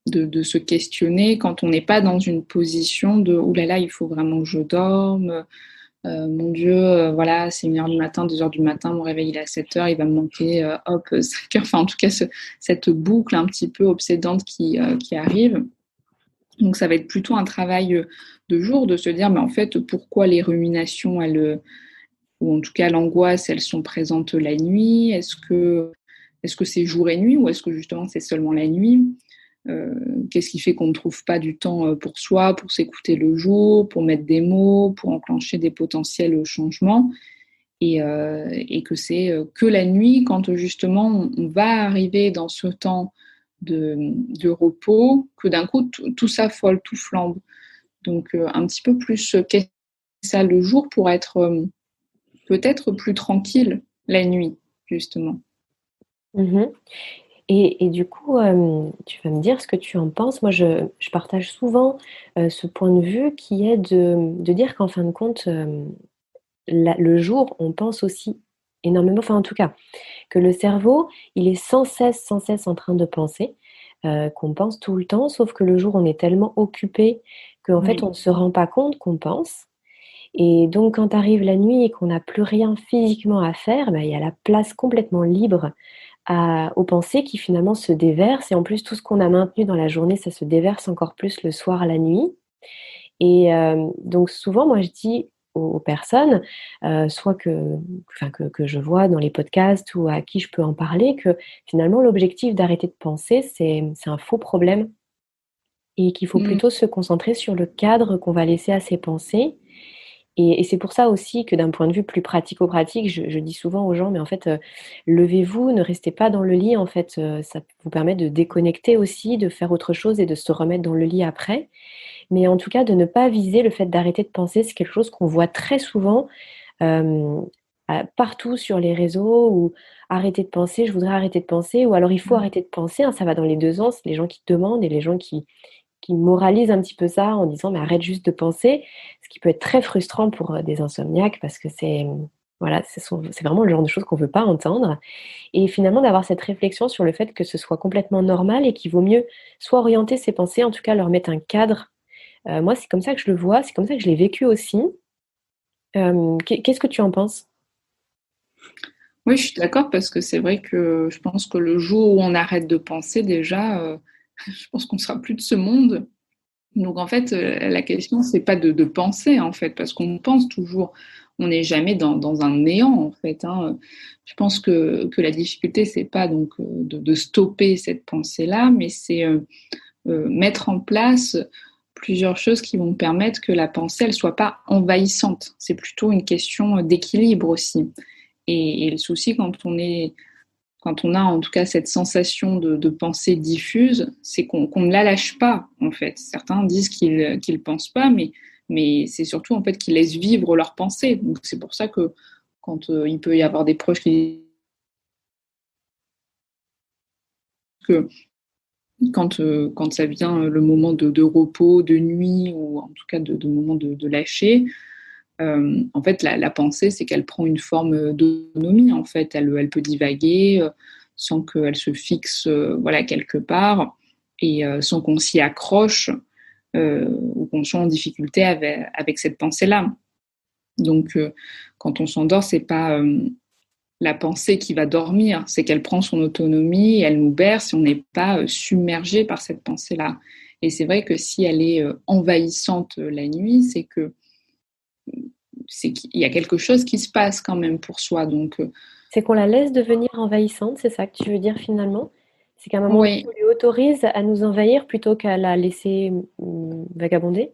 de se questionner quand on n'est pas dans une position de « Ouh là là, il faut vraiment que je dorme. Mon Dieu, voilà, c'est 1h du matin, 2h du matin, mon réveil il est à 7h, il va me manquer, hop, 5h. » Enfin, en tout cas, cette boucle un petit peu obsédante qui arrive. Donc, ça va être plutôt un travail de jour, de se dire, mais en fait, pourquoi les ruminations, ou en tout cas l'angoisse, elles sont présentes la nuit? Est-ce que c'est jour et nuit, ou est-ce que justement c'est seulement la nuit? Qu'est-ce qui fait qu'on ne trouve pas du temps pour soi, pour s'écouter le jour, pour mettre des mots, pour enclencher des potentiels changements? Et que c'est que la nuit, quand justement on va arriver dans ce temps de repos, que d'un coup tout s'affole, tout flambe. Donc un petit peu plus qu'est ça le jour pour être peut-être plus tranquille la nuit, justement. Mmh. Et du coup, tu vas me dire ce que tu en penses. Moi, je partage souvent ce point de vue qui est de dire qu'en fin de compte, le jour, on pense aussi énormément, enfin en tout cas, que le cerveau, il est sans cesse en train de penser, qu'on pense tout le temps, sauf que le jour, on est tellement occupé qu'en fait, on Oui. ne se rend pas compte qu'on pense. Et donc, quand arrive la nuit et qu'on n'a plus rien physiquement à faire, bah, il y a la place complètement libre aux pensées qui finalement se déversent. Et en plus, tout ce qu'on a maintenu dans la journée, ça se déverse encore plus le soir, la nuit. Et donc souvent, moi, je dis aux personnes, soit que je vois dans les podcasts ou à qui je peux en parler, que finalement l'objectif d'arrêter de penser, c'est un faux problème et qu'il faut Mm. plutôt se concentrer sur le cadre qu'on va laisser à ces pensées. Et c'est pour ça aussi que d'un point de vue plus pratico-pratique, je dis souvent aux gens: «Mais en fait, levez-vous, ne restez pas dans le lit, en fait, ça vous permet de déconnecter aussi, de faire autre chose et de se remettre dans le lit après». Mais en tout cas, de ne pas viser le fait d'arrêter de penser, c'est quelque chose qu'on voit très souvent, hem, partout sur les réseaux ou «Arrêter de penser, je voudrais arrêter de penser» ou alors «Il faut arrêter de penser», hein, ça va dans les 2 sens. Les gens qui demandent et les gens qui moralisent un petit peu ça en disant: «Mais arrête juste de penser», ce qui peut être très frustrant pour, des insomniaques parce que voilà, c'est vraiment le genre de choses qu'on veut pas entendre et finalement d'avoir cette réflexion sur le fait que ce soit complètement normal et qu'il vaut mieux soit orienter ses pensées, en tout cas leur mettre un cadre. Moi, c'est comme ça que je le vois, c'est comme ça que je l'ai vécu aussi. Qu'est-ce que tu en penses? Oui, je suis d'accord parce que c'est vrai que je pense que le jour où on arrête de penser déjà, je pense qu'on sera plus de ce monde. Donc en fait, la question c'est pas de penser en fait, parce qu'on pense toujours. On n'est jamais dans un néant en fait, hein. Je pense que la difficulté c'est pas donc, de stopper cette pensée-là, mais c'est, mettre en place plusieurs choses qui vont permettre que la pensée, elle soit pas envahissante. C'est plutôt une question d'équilibre aussi. Et le souci quand on a en tout cas cette sensation de pensée diffuse, c'est qu'on ne la lâche pas en fait. Certains disent qu'ils pensent pas, mais c'est surtout en fait qu'ils laissent vivre leurs pensées. Donc c'est pour ça que quand il peut y avoir des proches qui disent que quand ça vient le moment de repos, de nuit ou en tout cas de moment de lâcher, en fait, la pensée, c'est qu'elle prend une forme d'autonomie. En fait, elle peut divaguer sans qu'elle se fixe, voilà, quelque part, et sans qu'on s'y accroche ou qu'on soit en difficulté avec cette pensée-là. Donc, quand on s'endort, c'est pas la pensée qui va dormir, c'est qu'elle prend son autonomie, elle nous berce, et on n'est pas submergé par cette pensée-là. Et c'est vrai que si elle est envahissante la nuit, c'est qu'il y a quelque chose qui se passe quand même pour soi. Donc, C'est qu'on la laisse devenir envahissante, c'est ça que tu veux dire finalement? C'est qu'à un moment donné, oui, on lui autorise à nous envahir plutôt qu'à la laisser, vagabonder?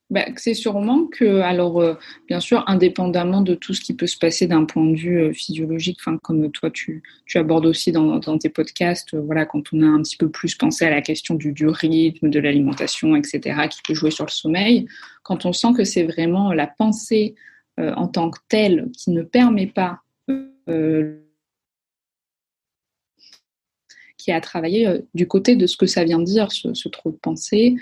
bah, c'est sûrement que, alors, bien sûr, indépendamment de tout ce qui peut se passer d'un point de vue physiologique, enfin, comme toi tu abordes aussi dans tes podcasts, voilà, quand on a un petit peu plus pensé à la question du rythme, de l'alimentation, etc., qui peut jouer sur le sommeil, quand on sent que c'est vraiment la pensée en tant que telle qui ne permet pas qui a travaillé du côté de ce que ça vient de dire, ce trop de pensée,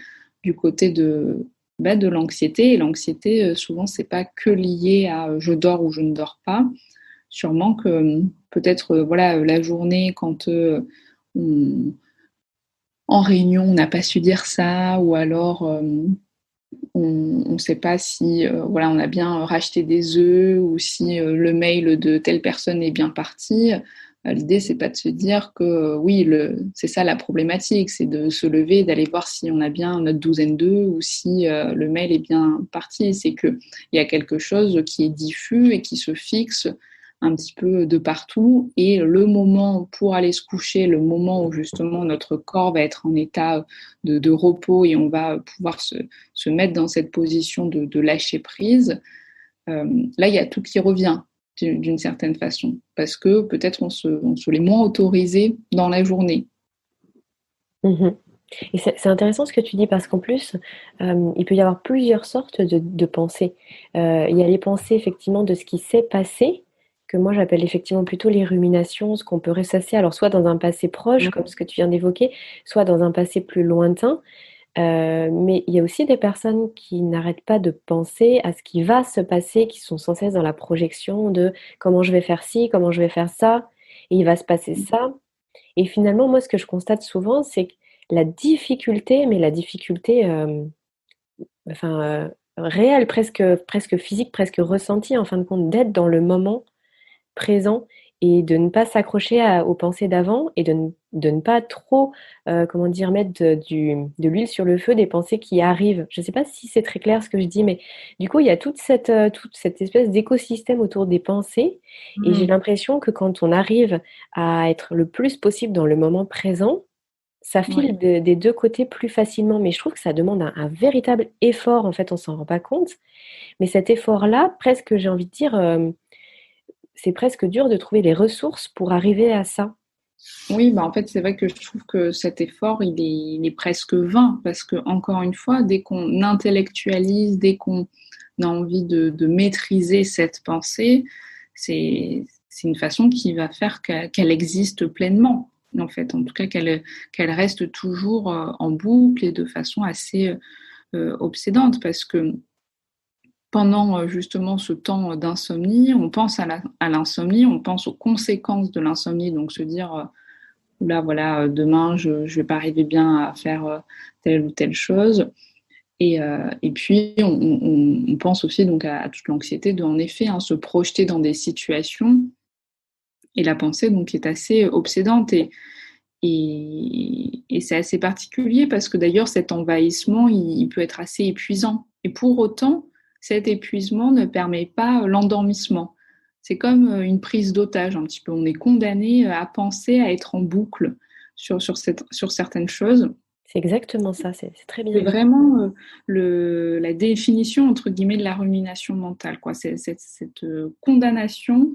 du côté de l'anxiété. Et l'anxiété, souvent, c'est pas que lié à je dors ou je ne dors pas. Sûrement que peut-être, voilà, la journée, quand on, en réunion, on n'a pas su dire ça, ou alors on ne sait pas si voilà, on a bien racheté des œufs ou si le mail de telle personne est bien parti. L'idée, c'est pas de se dire que oui, c'est ça la problématique, c'est de se lever, d'aller voir si on a bien notre douzaine d'œufs ou si le mail est bien parti. C'est qu'il y a quelque chose qui est diffus et qui se fixe un petit peu de partout. Et le moment pour aller se coucher, le moment où justement notre corps va être en état de repos et on va pouvoir se mettre dans cette position de lâcher prise, là, il y a tout qui revient d'une certaine façon, parce que peut-être on se l'est moins autorisé dans la journée. Mmh. Et c'est intéressant ce que tu dis parce qu'en plus, il peut y avoir plusieurs sortes de pensées. Il y a les pensées effectivement de ce qui s'est passé que moi j'appelle effectivement plutôt les ruminations, ce qu'on peut ressasser, alors soit dans un passé proche, comme ce que tu viens d'évoquer, soit dans un passé plus lointain. Mais il y a aussi des personnes qui n'arrêtent pas de penser à ce qui va se passer, qui sont sans cesse dans la projection de comment je vais faire ci, comment je vais faire ça, et il va se passer ça. Et finalement, moi, ce que je constate souvent, c'est que la difficulté, mais la difficulté, enfin, réelle, presque physique, presque ressentie, en fin de compte, d'être dans le moment présent et de ne pas s'accrocher aux pensées d'avant et de ne pas trop, comment dire, mettre de l'huile sur le feu des pensées qui arrivent. Je ne sais pas si c'est très clair ce que je dis, mais du coup, il y a toute cette espèce d'écosystème autour des pensées et j'ai Mm. l'impression que quand on arrive à être le plus possible dans le moment présent, ça Oui. file des deux côtés plus facilement. Mais je trouve que ça demande un véritable effort. En fait, on s'en rend pas compte. Mais cet effort-là, presque, j'ai envie de dire, c'est presque dur de trouver les ressources pour arriver à ça. Oui, bah en fait, c'est vrai que je trouve que cet effort, il est presque vain parce que, encore une fois, dès qu'on intellectualise, dès qu'on a envie de maîtriser cette pensée, c'est une façon qui va faire qu'elle existe pleinement, en fait. En tout cas, qu'elle reste toujours en boucle et de façon assez obsédante parce que pendant justement ce temps d'insomnie, on pense à l'insomnie, on pense aux conséquences de l'insomnie, donc se dire là, voilà, demain, je ne vais pas arriver bien à faire telle ou telle chose. Et puis, on pense aussi donc à toute l'anxiété de, en effet, hein, se projeter dans des situations. Et la pensée, donc, est assez obsédante. Et c'est assez particulier parce que d'ailleurs, cet envahissement, il peut être assez épuisant. Et pour autant, cet épuisement ne permet pas l'endormissement. C'est comme une prise d'otage un petit peu. On est condamné à penser, à être en boucle sur certaines choses. C'est exactement ça, c'est très bien C'est dit. vraiment la définition, entre guillemets, de la rumination mentale, quoi. C'est cette condamnation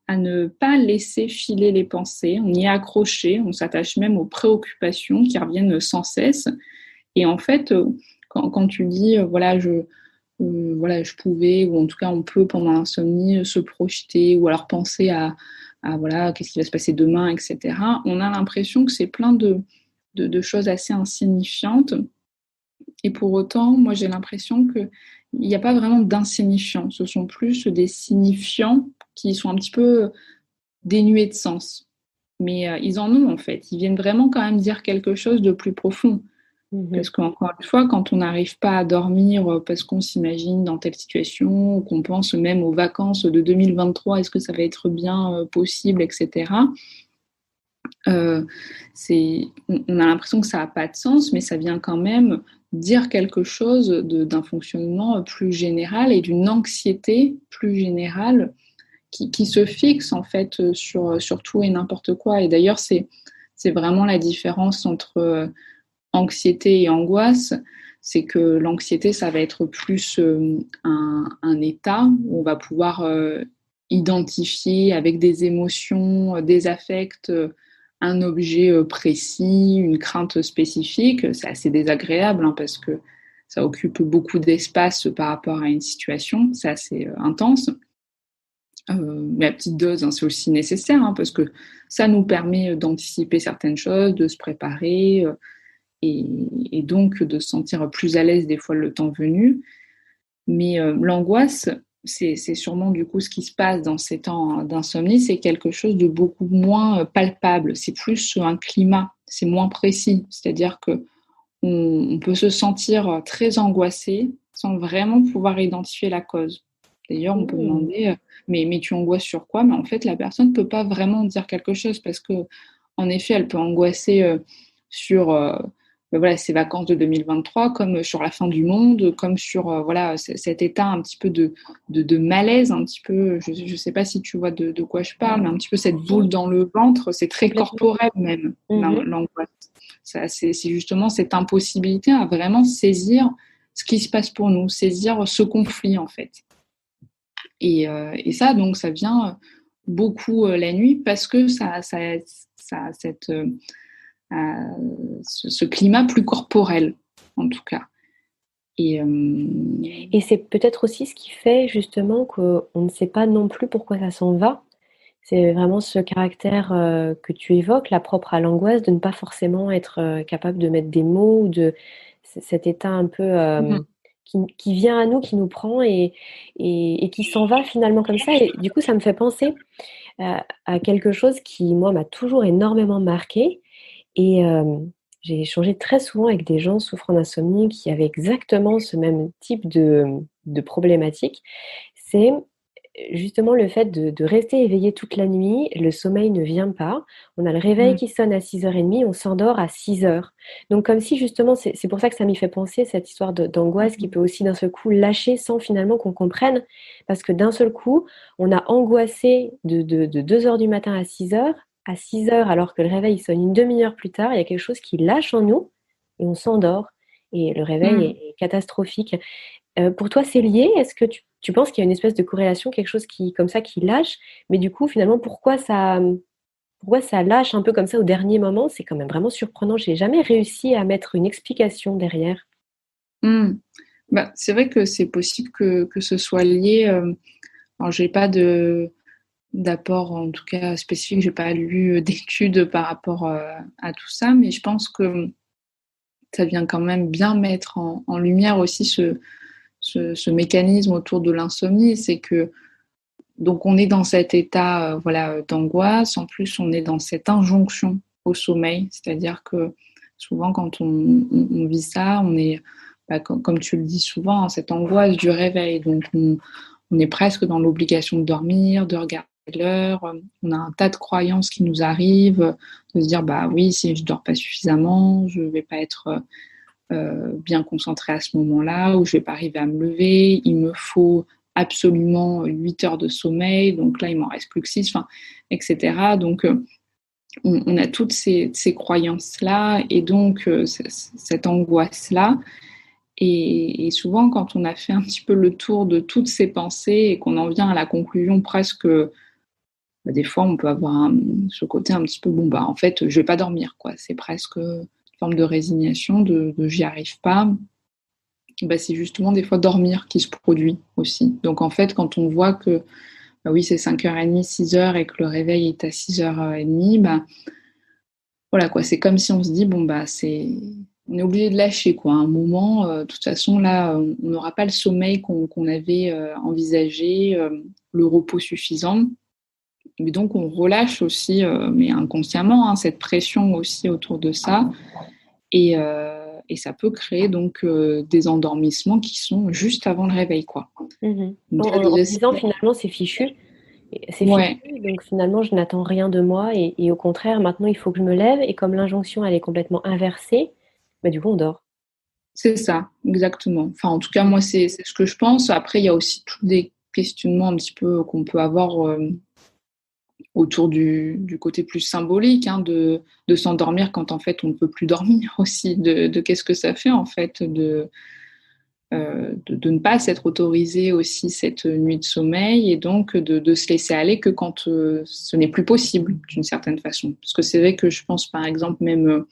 à ne pas laisser filer les pensées, on y est accroché, on s'attache même aux préoccupations qui reviennent sans cesse. Et en fait, quand tu dis, voilà, je pouvais, ou en tout cas on peut pendant l'insomnie se projeter, ou alors penser à voilà, qu'est-ce qui va se passer demain, etc., on a l'impression que c'est plein de choses assez insignifiantes. Et pour autant, moi j'ai l'impression qu'il n'y a pas vraiment d'insignifiants, ce sont plus des signifiants qui sont un petit peu dénués de sens. Mais ils en ont en fait. Ils viennent vraiment quand même dire quelque chose de plus profond. Mhm. Parce qu'encore une fois, quand on n'arrive pas à dormir parce qu'on s'imagine dans telle situation, ou qu'on pense même aux vacances de 2023, est-ce que ça va être bien possible, etc. Euh, on a l'impression que ça n'a pas de sens, mais ça vient quand même dire quelque chose d'un fonctionnement plus général et d'une anxiété plus générale qui se fixe en fait sur tout et n'importe quoi. Et d'ailleurs, c'est vraiment la différence entre anxiété et angoisse. C'est que l'anxiété, ça va être plus un état où on va pouvoir identifier avec des émotions, des affects, un objet précis, une crainte spécifique. C'est assez désagréable hein, parce que ça occupe beaucoup d'espace par rapport à une situation. C'est assez intense. Mais à petite dose, hein, c'est aussi nécessaire hein, parce que ça nous permet d'anticiper certaines choses, de se préparer et donc de se sentir plus à l'aise des fois le temps venu. Mais l'angoisse, c'est sûrement du coup ce qui se passe dans ces temps d'insomnie, c'est quelque chose de beaucoup moins palpable. C'est plus un climat, c'est moins précis. C'est-à-dire que on peut se sentir très angoissé sans vraiment pouvoir identifier la cause. D'ailleurs, on peut Mmh. demander, mais tu angoisses sur quoi? Mais en fait, la personne ne peut pas vraiment dire quelque chose parce que, en effet, elle peut angoisser sur ben voilà, ses vacances de 2023, comme sur la fin du monde, comme sur voilà, cet état un petit peu de malaise, un petit peu, je ne sais pas si tu vois de quoi je parle, mais un petit peu cette boule Si, dans le ventre, c'est très complètement. corporel même, Mmh. l'angoisse. C'est justement cette impossibilité à vraiment saisir ce qui se passe pour nous, saisir ce conflit en fait. Et ça, donc, ça vient beaucoup la nuit parce que ça a ce climat plus corporel, en tout cas. Et Et c'est peut-être aussi ce qui fait justement qu'on ne sait pas non plus pourquoi ça s'en va. C'est vraiment ce caractère que tu évoques, la propre à l'angoisse, de ne pas forcément être capable de mettre des mots ou de cet état un peu Mhm. qui vient à nous, qui nous prend et qui s'en va finalement comme ça. Et du coup, ça me fait penser à quelque chose qui, moi, m'a toujours énormément marqué. Et j'ai échangé très souvent avec des gens souffrant d'insomnie qui avaient exactement ce même type de problématique. C'est justement le fait de rester éveillé toute la nuit, le sommeil ne vient pas. On a le réveil Mhm. qui sonne à 6h30, on s'endort à 6h. Donc comme si justement, c'est pour ça que ça m'y fait penser, cette histoire d'angoisse qui peut aussi d'un seul coup lâcher sans finalement qu'on comprenne. Parce que d'un seul coup, on a angoissé de 2h du matin à 6h. À 6h, alors que le réveil sonne une demi-heure plus tard, il y a quelque chose qui lâche en nous et on s'endort. Et le réveil Mhm. est catastrophique. Pour toi, c'est lié? Est-ce que tu penses qu'il y a une espèce de corrélation, quelque chose qui, comme ça, qui lâche? Mais du coup, finalement, pourquoi ça lâche un peu comme ça au dernier moment? C'est quand même vraiment surprenant. J'ai jamais réussi à mettre une explication derrière. Mhm. Bah, c'est vrai que c'est possible que ce soit lié. Alors, j'ai pas d'apport, en tout cas spécifique, j'ai pas lu d'études par rapport à tout ça, mais je pense que ça vient quand même bien mettre en lumière aussi ce mécanisme autour de l'insomnie. C'est que donc on est dans cet état voilà, d'angoisse, en plus on est dans cette injonction au sommeil, c'est-à-dire que souvent quand on vit ça, on est, bah, comme tu le dis souvent, hein, cette angoisse du réveil, donc on est presque dans l'obligation de dormir, de regarder l'heure, on a un tas de croyances qui nous arrivent, de se dire bah oui, si je dors pas suffisamment, je vais pas être bien concentrée à ce moment-là, ou je vais pas arriver à me lever, il me faut absolument 8 heures de sommeil, donc là il m'en reste plus que 6, enfin, etc. Donc on a toutes ces croyances-là et donc cette angoisse-là. Et souvent, quand on a fait un petit peu le tour de toutes ces pensées et qu'on en vient à la conclusion presque, bah, des fois, on peut avoir ce côté un petit peu, bon, bah, en fait, je vais pas dormir, quoi. C'est presque une forme de résignation, de j'y arrive pas. Bah, c'est justement des fois dormir qui se produit aussi. Donc, en fait, quand on voit que, bah oui, c'est 5h30, 6h et que le réveil est à 6h30, bah, voilà, quoi. C'est comme si on se dit, bon, bah, on est obligé de lâcher, quoi. À un moment, de toute façon, là, on n'aura pas le sommeil qu'on avait envisagé, le repos suffisant. Mais donc, on relâche aussi, mais inconsciemment, hein, cette pression aussi autour de ça. Et ça peut créer donc des endormissements qui sont juste avant le réveil, quoi. Mhm. Donc, En, il y a en des disant essais. finalement, c'est fichu. C'est fichu, Ouais, donc finalement, je n'attends rien de moi. Et au contraire, maintenant, il faut que je me lève. Et comme l'injonction, elle est complètement inversée, bah, du coup, on dort. c'est ça, exactement. Enfin, en tout cas, moi, c'est ce que je pense. Après, il y a aussi tous des questionnements un petit peu qu'on peut avoir autour du côté plus symbolique, hein, de s'endormir quand en fait on ne peut plus dormir aussi, de qu'est-ce que ça fait en fait de ne pas s'être autorisé aussi cette nuit de sommeil et donc de se laisser aller que quand ce n'est plus possible d'une certaine façon. Parce que c'est vrai que je pense par exemple même,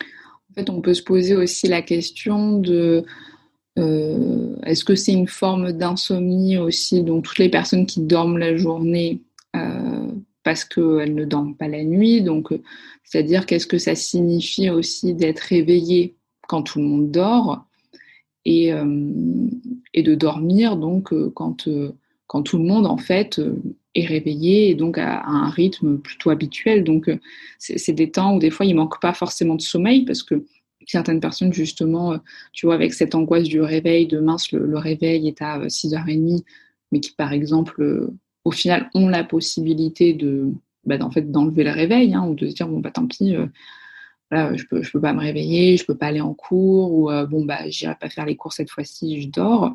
en fait on peut se poser aussi la question de est-ce que c'est une forme d'insomnie aussi, donc toutes les personnes qui dorment la journée parce qu'elles ne dorment pas la nuit, donc c'est-à-dire qu'est-ce que ça signifie aussi d'être réveillé quand tout le monde dort et, euh, et de dormir donc quand tout le monde en fait est réveillé et donc à un rythme plutôt habituel. Donc c'est des temps où des fois il manque pas forcément de sommeil parce que certaines personnes justement, tu vois, avec cette angoisse du réveil, de mince, le réveil est à 6h30, mais qui par exemple au final ont la possibilité en fait, d'enlever le réveil hein, ou de se dire bon bah tant pis, voilà, je peux pas me réveiller, je peux pas aller en cours, ou bon, bah, j'irai pas faire les cours cette fois-ci, je dors.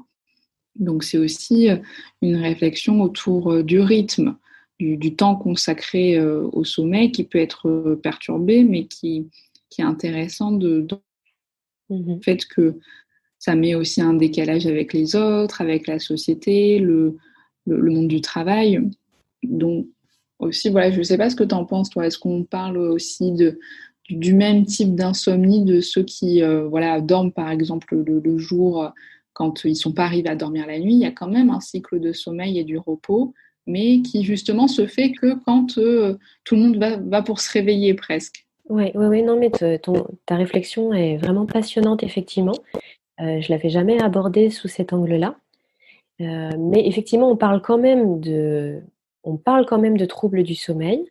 Donc, c'est aussi une réflexion autour du rythme, du temps consacré au sommeil qui peut être perturbé, mais qui est intéressant dans Mhm. le fait que ça met aussi un décalage avec les autres, avec la société, le monde du travail. Donc, aussi, voilà, je ne sais pas ce que tu en penses, toi. Est-ce qu'on parle aussi du même type d'insomnie de ceux qui voilà, dorment, par exemple, le jour quand ils ne sont pas arrivés à dormir la nuit? Il y a quand même un cycle de sommeil et du repos, mais qui justement se fait que quand tout le monde va pour se réveiller presque. Ouais, ouais, ouais, non, mais ta réflexion est vraiment passionnante, effectivement. Je l'avais jamais abordée sous cet angle-là. Mais effectivement, on parle quand même de troubles du sommeil.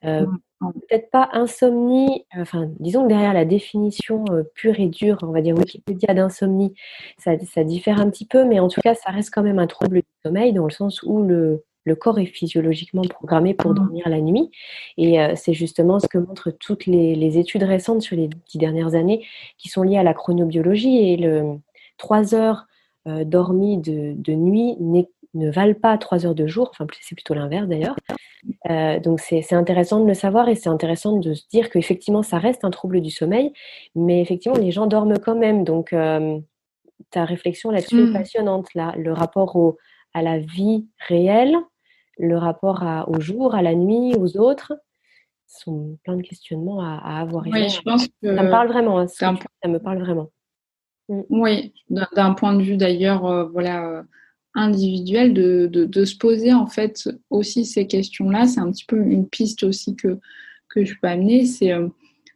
Heu, Peut-être pas insomnie, enfin, disons que derrière la définition, pure et dure, on va dire Wikipédia d'insomnie, ça diffère un petit peu, mais en tout cas, ça reste quand même un trouble du sommeil dans le sens où le corps est physiologiquement programmé pour dormir la nuit et c'est justement ce que montrent toutes les études récentes sur les 10 dernières années qui sont liées à la chronobiologie et le 3 heures, dormies de nuit ne valent pas 3 heures de jour, enfin, c'est plutôt l'inverse d'ailleurs. Donc c'est intéressant de le savoir et c'est intéressant de se dire qu'effectivement ça reste un trouble du sommeil, mais effectivement les gens dorment quand même. Donc ta réflexion là-dessus est Mm. passionnante là. Le rapport à la vie réelle, le rapport au jour, à la nuit, aux autres, sont plein de questionnements à avoir. Et Oui, je pense ça me que parle vraiment, hein, ce que d'un tu dis, ça me parle vraiment. Mm. Oui, d'un point de vue d'ailleurs, individuel, de se poser en fait aussi ces questions-là, c'est un petit peu une piste aussi que je peux amener, c'est,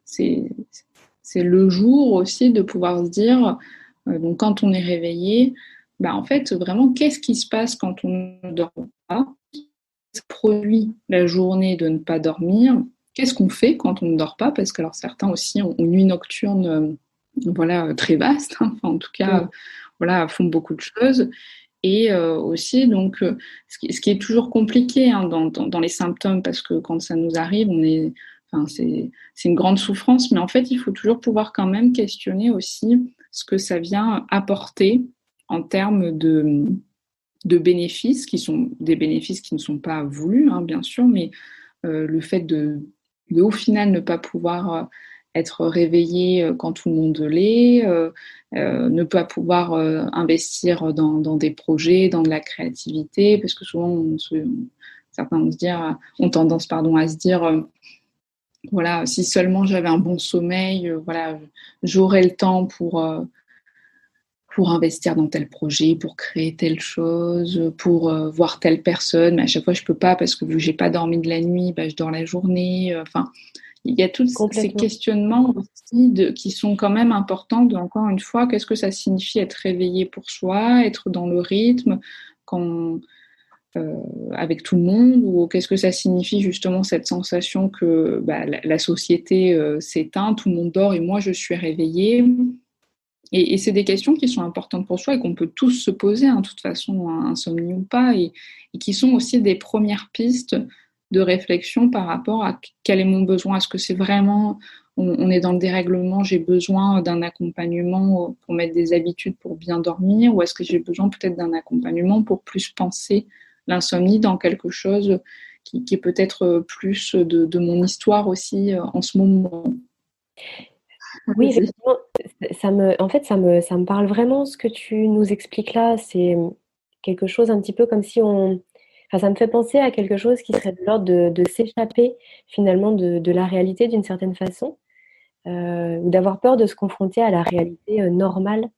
c'est le jour aussi de pouvoir se dire, donc quand on est réveillé, bah en fait vraiment qu'est-ce qui se passe quand on ne dort pas, qu'est-ce qui produit la journée de ne pas dormir, qu'est-ce qu'on fait quand on ne dort pas, parce que alors certains aussi ont une nuit nocturne très vaste, hein. Enfin, en tout cas, Mm. font beaucoup de choses. Et aussi, donc, ce qui est toujours compliqué hein, dans les symptômes, parce que quand ça nous arrive, c'est une grande souffrance, mais en fait, il faut toujours pouvoir quand même questionner aussi ce que ça vient apporter en termes de bénéfices, qui sont des bénéfices qui ne sont pas voulus, hein, bien sûr, mais le fait au final ne pas pouvoir être réveillé quand tout le monde l'est, ne pas pouvoir investir dans des projets, dans de la créativité, parce que souvent certains ont tendance à se dire voilà, si seulement j'avais un bon sommeil, j'aurais le temps pour investir dans tel projet, pour créer telle chose, pour voir telle personne, mais à chaque fois je peux pas parce que vu que j'ai pas dormi de la nuit, bah, je dors la journée. Enfin, il y a tous ces Complètement. questionnements aussi qui sont quand même importants. Encore une fois, qu'est-ce que ça signifie être réveillé pour soi, être dans le rythme quand, avec tout le monde, ou qu'est-ce que ça signifie justement cette sensation que bah, la société s'éteint, tout le monde dort et moi je suis réveillée. Et c'est des questions qui sont importantes pour soi et qu'on peut tous se poser, hein, de toute façon, insomnie ou pas, et qui sont aussi des premières pistes de réflexion par rapport à quel est mon besoin. Est-ce que c'est vraiment, on est dans le dérèglement, j'ai besoin d'un accompagnement pour mettre des habitudes pour bien dormir, ou est-ce que j'ai besoin peut-être d'un accompagnement pour plus penser l'insomnie dans quelque chose qui est peut-être plus de mon histoire aussi en ce moment. Oui, Vas-y. effectivement, en fait, ça me parle vraiment ce que tu nous expliques là. C'est quelque chose un petit peu comme si enfin, ça me fait penser à quelque chose qui serait de l'ordre de s'échapper finalement de la réalité d'une certaine façon, ou d'avoir peur de se confronter à la réalité normale.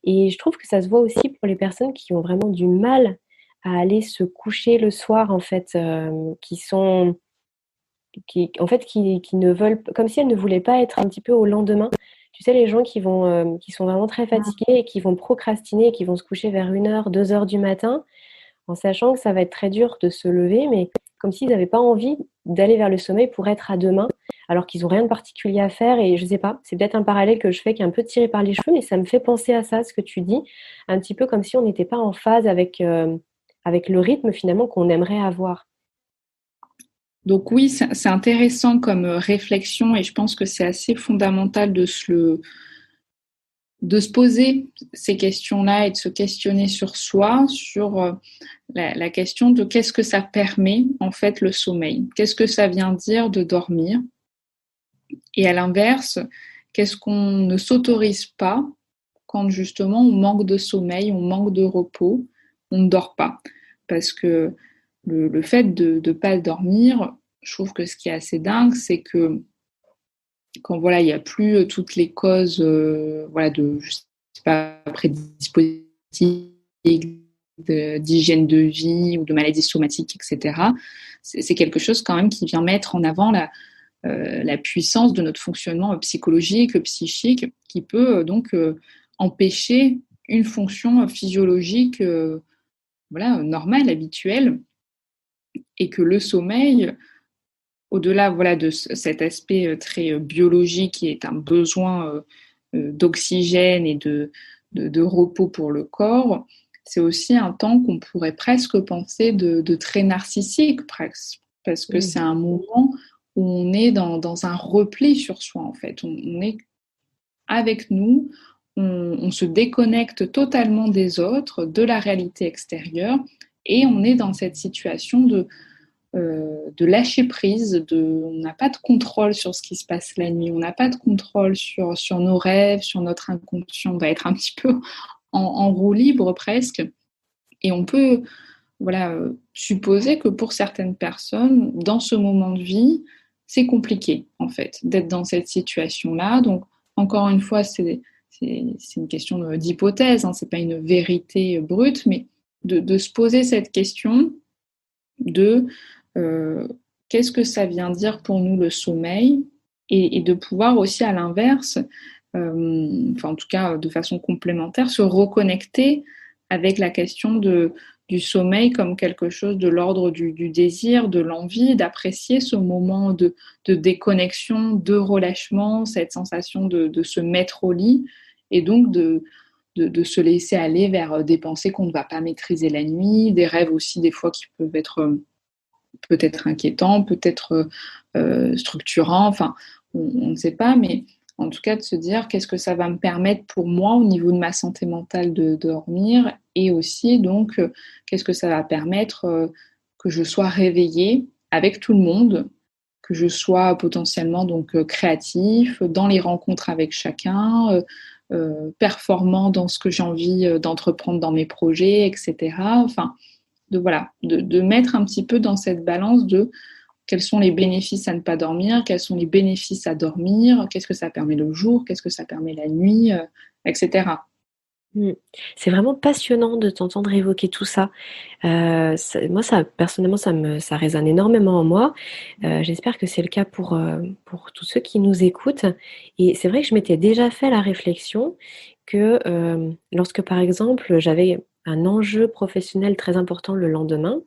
Et je trouve que ça se voit aussi pour les personnes qui ont vraiment du mal à aller se coucher le soir, en fait, qui ne veulent, comme si elles ne voulaient pas être un petit peu au lendemain. Tu sais, les gens qui sont vraiment très fatigués et qui vont procrastiner et qui vont se coucher vers 1 heure, 2 heures du matin, en sachant que ça va être très dur de se lever, mais comme s'ils n'avaient pas envie d'aller vers le sommeil pour être à demain, alors qu'ils n'ont rien de particulier à faire. Et je sais pas, c'est peut-être un parallèle que je fais qui est un peu tiré par les cheveux, mais ça me fait penser à ça, ce que tu dis, un petit peu comme si on n'était pas en phase avec le rythme finalement qu'on aimerait avoir. Donc oui, c'est intéressant comme réflexion et je pense que c'est assez fondamental de se poser ces questions-là et de se questionner sur soi, sur la question de qu'est-ce que ça permet en fait le sommeil. Qu'est-ce que ça vient dire de dormir? Et à l'inverse, qu'est-ce qu'on ne s'autorise pas quand justement on manque de sommeil, on manque de repos, on ne dort pas? Parce que le fait de ne pas dormir, je trouve que ce qui est assez dingue, c'est que quand voilà, il n'y a plus toutes les causes de, je sais pas, prédispositifs d'hygiène de vie ou de maladies somatiques, etc. C'est quelque chose quand même qui vient mettre en avant la puissance de notre fonctionnement psychologique, psychique, qui peut donc empêcher une fonction physiologique voilà, normale, habituelle, et que le sommeil, au-delà voilà, de cet aspect très biologique qui est un besoin d'oxygène et de repos pour le corps, c'est aussi un temps qu'on pourrait presque penser de très narcissique, presque, parce que c'est un moment où on est dans un repli sur soi, en fait. On est avec nous, on se déconnecte totalement des autres, de la réalité extérieure, et on est dans cette situation de lâcher prise, on n'a pas de contrôle sur ce qui se passe la nuit, on n'a pas de contrôle sur nos rêves, sur notre inconscient, on va être un petit peu en roue libre presque, et on peut voilà, supposer que pour certaines personnes, dans ce moment de vie, c'est compliqué en fait d'être dans cette situation-là. Donc encore une fois, c'est une question d'hypothèse, hein, c'est pas une vérité brute, mais de se poser cette question de qu'est-ce que ça vient dire pour nous le sommeil, et de pouvoir aussi à l'inverse, enfin en tout cas de façon complémentaire, se reconnecter avec la question du sommeil comme quelque chose de l'ordre du désir, de l'envie, d'apprécier ce moment de déconnexion, de relâchement, cette sensation de se mettre au lit, et donc de se laisser aller vers des pensées qu'on ne va pas maîtriser la nuit, des rêves aussi des fois qui peuvent être peut-être inquiétant, peut-être structurant, enfin, on ne sait pas, mais en tout cas de se dire qu'est-ce que ça va me permettre pour moi au niveau de ma santé mentale de dormir, et aussi donc qu'est-ce que ça va permettre que je sois réveillée avec tout le monde, que je sois potentiellement donc créatif dans les rencontres avec chacun, performant dans ce que j'ai envie d'entreprendre dans mes projets, etc. Enfin, voilà, de mettre un petit peu dans cette balance de quels sont les bénéfices à ne pas dormir, quels sont les bénéfices à dormir, qu'est-ce que ça permet le jour, qu'est-ce que ça permet la nuit, etc. C'est vraiment passionnant de t'entendre évoquer tout ça. Moi, ça, personnellement, ça résonne énormément en moi. J'espère que c'est le cas pour tous ceux qui nous écoutent. Et c'est vrai que je m'étais déjà fait la réflexion que lorsque, par exemple, j'avais un enjeu professionnel très important le lendemain,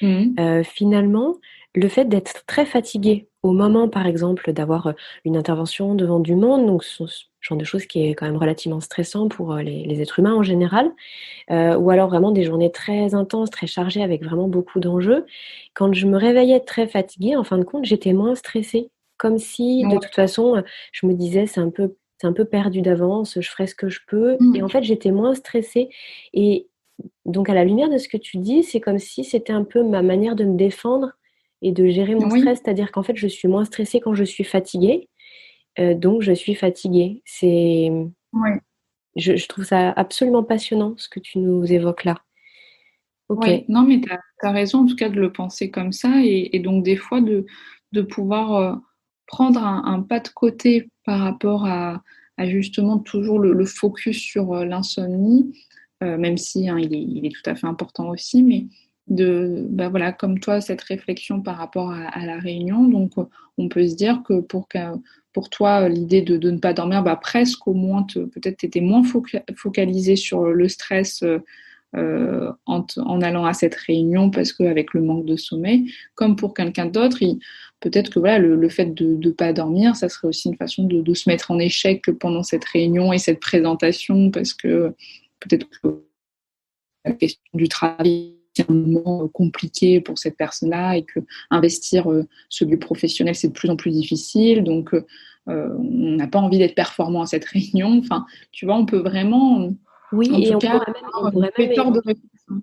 Mmh. finalement, le fait d'être très fatiguée au moment, par exemple, d'avoir une intervention devant du monde, donc ce genre de choses qui est quand même relativement stressant pour les êtres humains en général, ou alors vraiment des journées très intenses, très chargées avec vraiment beaucoup d'enjeux. Quand je me réveillais très fatiguée, en fin de compte, j'étais moins stressée. Comme si, de Ouais. toute façon, je me disais, c'est un peu perdu d'avance, je ferai ce que je peux. Et Mmh. en fait, j'étais moins stressée. Et donc, à la lumière de ce que tu dis, c'est comme si c'était un peu ma manière de me défendre et de gérer mon Oui, stress. C'est-à-dire qu'en fait, je suis moins stressée quand je suis fatiguée. Donc, je suis fatiguée. ouais, Je trouve ça absolument passionnant ce que tu nous évoques là. Ok. ouais. Non, mais tu as raison en tout cas de le penser comme ça, et donc des fois de pouvoir prendre un pas de côté par rapport à justement toujours le focus sur l'insomnie, même si hein, il est tout à fait important aussi, mais bah voilà, comme toi, cette réflexion par rapport à la réunion, donc on peut se dire que pour toi, l'idée de ne pas dormir, bah, presque au moins, peut-être tu étais moins focalisé sur le stress en allant à cette réunion, parce qu'avec le manque de sommeil, comme pour quelqu'un d'autre, peut-être que voilà, le fait de ne pas dormir, ça serait aussi une façon de se mettre en échec pendant cette réunion et cette présentation, parce que peut-être que la question du travail est un moment compliqué pour cette personne-là, et que investir ce lieu professionnel, c'est de plus en plus difficile. Donc, on n'a pas envie d'être performant à cette réunion. Enfin, tu vois, on peut vraiment, Oui, en et tout on cas, pourrait même, on avoir une pourrait même pléthore de évoquer, réflexions.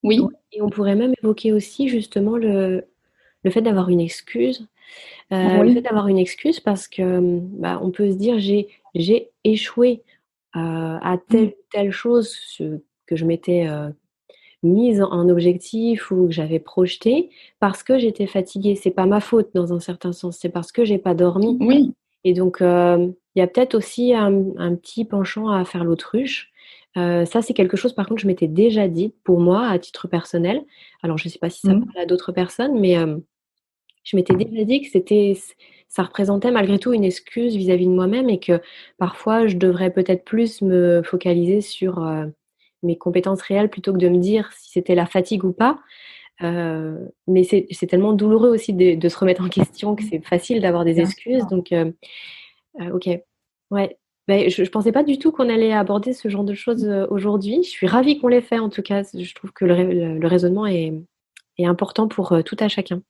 ouais, Oui, et on pourrait même évoquer aussi justement le fait d'avoir une excuse. Le fait oui, d'avoir une excuse parce que bah, on peut se dire j'ai échoué à telle mmh, ou telle chose que je m'étais mise en objectif ou que j'avais projeté parce que j'étais fatiguée. C'est pas ma faute dans un certain sens, c'est parce que j'ai pas dormi. oui, Et donc, il y a peut-être aussi un petit penchant à faire l'autruche, Ça, c'est quelque chose, par contre, je m'étais déjà dit pour moi, à titre personnel. Alors, je ne sais pas si ça Mmh. parle à d'autres personnes, mais je m'étais déjà dit que ça représentait malgré tout une excuse vis-à-vis de moi-même et que parfois je devrais peut-être plus me focaliser sur, mes compétences réelles plutôt que de me dire si c'était la fatigue ou pas. Mais c'est tellement douloureux aussi de se remettre en question que c'est facile d'avoir des Bien excuses sûr. donc OK. Ouais. Beh, je pensais pas du tout qu'on allait aborder ce genre de choses, aujourd'hui. Je suis ravie qu'on l'ait fait en tout cas. Je trouve que le raisonnement est important pour, tout à chacun.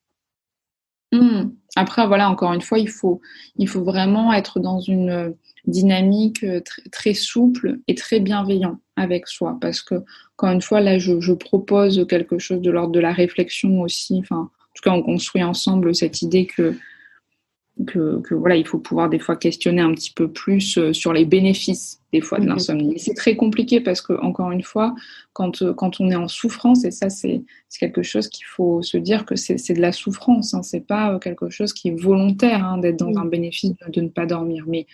Mmh. Après voilà, encore une fois, il faut vraiment être dans une, dynamique, très souple et très bienveillant avec soi. Parce que encore une fois, là, je propose quelque chose de l'ordre de la réflexion aussi, enfin, en tout cas, on construit ensemble cette idée que voilà, il faut pouvoir des fois questionner un petit peu plus, sur les bénéfices des fois de Mmh mh. l'insomnie. Et c'est très compliqué parce que encore une fois, quand on est en souffrance et ça c'est quelque chose qu'il faut se dire que c'est de la souffrance, hein, c'est pas, quelque chose qui est volontaire, hein, d'être dans un Mmh. bénéfice de ne pas dormir. Mais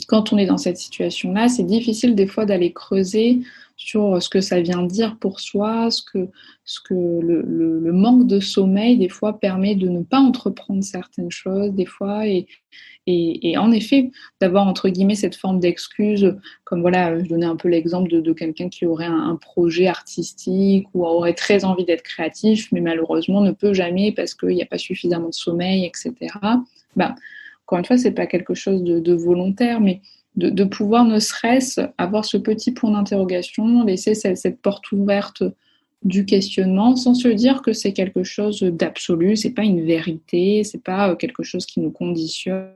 quand on est dans cette situation-là, c'est difficile des fois d'aller creuser sur ce que ça vient dire pour soi, ce que le manque de sommeil, des fois, permet de ne pas entreprendre certaines choses, des fois. Et en effet, d'avoir, entre guillemets, cette forme d'excuse, comme voilà, je donnais un peu l'exemple de quelqu'un qui aurait un projet artistique ou aurait très envie d'être créatif, mais malheureusement ne peut jamais parce qu'il n'y a pas suffisamment de sommeil, etc. Bah, encore une fois, c'est pas quelque chose de volontaire, mais de pouvoir ne serait-ce avoir ce petit point d'interrogation, laisser cette porte ouverte du questionnement sans se dire que c'est quelque chose d'absolu, c'est pas une vérité, c'est pas quelque chose qui nous conditionne,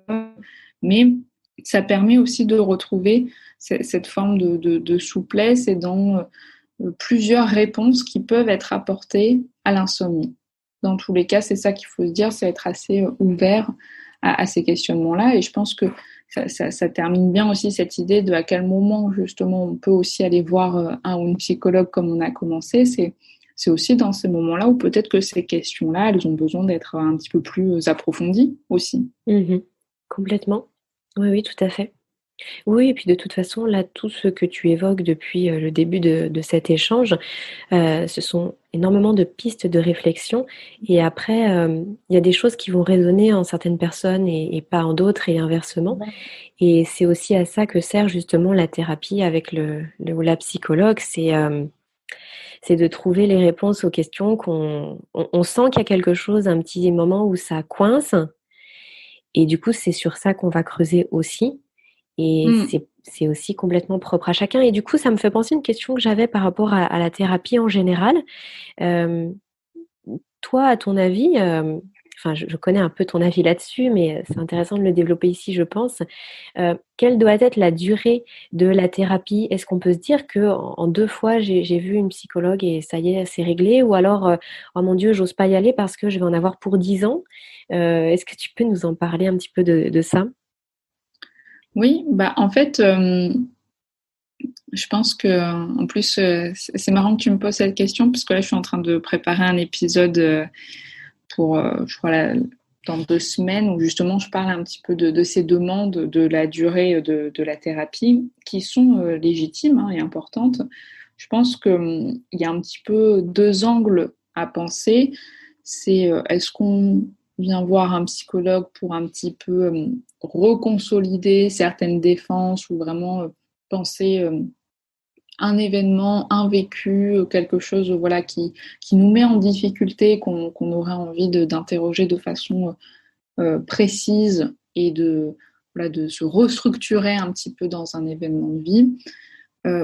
mais ça permet aussi de retrouver cette forme de souplesse et dans plusieurs réponses qui peuvent être apportées à l'insomnie. Dans tous les cas, c'est ça qu'il faut se dire, c'est être assez ouvert à ces questionnements-là. Et je pense que ça termine bien aussi cette idée de à quel moment justement on peut aussi aller voir un ou une psychologue comme on a commencé. C'est aussi dans ces moments-là où peut-être que ces questions-là, elles ont besoin d'être un petit peu plus approfondies aussi. Mmh. Complètement. Oui, oui, tout à fait. Oui et puis de toute façon, là, tout ce que tu évoques depuis, le début de cet échange, ce sont énormément de pistes de réflexion et après, il y a des choses qui vont résonner en certaines personnes et pas en d'autres et inversement et c'est aussi à ça que sert justement la thérapie avec le ou la psychologue. C'est de trouver les réponses aux questions qu'on sent qu'il y a quelque chose, un petit moment où ça coince et du coup, c'est sur ça qu'on va creuser aussi et Mm. c'est aussi complètement propre à chacun et du coup, ça me fait penser à une question que j'avais par rapport à la thérapie en général. Hem, Toi, à ton avis, enfin, je connais un peu ton avis là-dessus, mais c'est intéressant de le développer ici, je pense. Quelle doit être la durée de la thérapie? Est-ce qu'on peut se dire qu'en 2 fois, j'ai vu une psychologue et ça y est, c'est réglé? Ou alors, «Oh mon Dieu, j'ose pas y aller parce que je vais en avoir pour 10 ans». Est-ce que tu peux nous en parler un petit peu de ça? Oui, bah en fait, je pense que en plus, c'est marrant que tu me poses cette question parce que là, je suis en train de préparer un épisode pour, je crois, dans 2 semaines, où justement je parle un petit peu de ces demandes, de la durée de la thérapie, qui sont légitimes, hein, et importantes. Je pense qu'il y a un petit peu deux angles à penser. C'est est-ce qu'on vient voir un psychologue pour un petit peu reconsolider certaines défenses ou vraiment penser un événement, un vécu, quelque chose voilà, qui nous met en difficulté, qu'on aurait envie d'interroger de façon précise et voilà, de se restructurer un petit peu dans un événement de vie,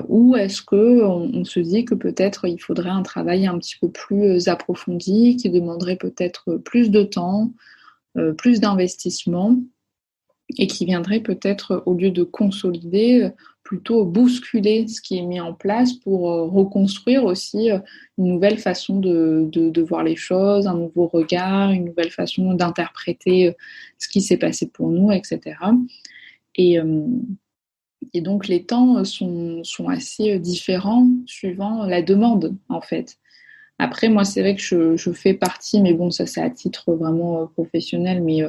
ou est-ce qu'on se dit que peut-être il faudrait un travail un petit peu plus approfondi, qui demanderait peut-être plus de temps, plus d'investissement et qui viendrait peut-être, au lieu de consolider, plutôt bousculer ce qui est mis en place pour, reconstruire aussi, une nouvelle façon de voir les choses, un nouveau regard, une nouvelle façon d'interpréter, ce qui s'est passé pour nous et cetera. Et hem et donc les temps, sont assez, différents suivant la demande, en fait. Après, moi, c'est vrai que je fais partie, mais bon, ça, c'est à titre vraiment professionnel, mais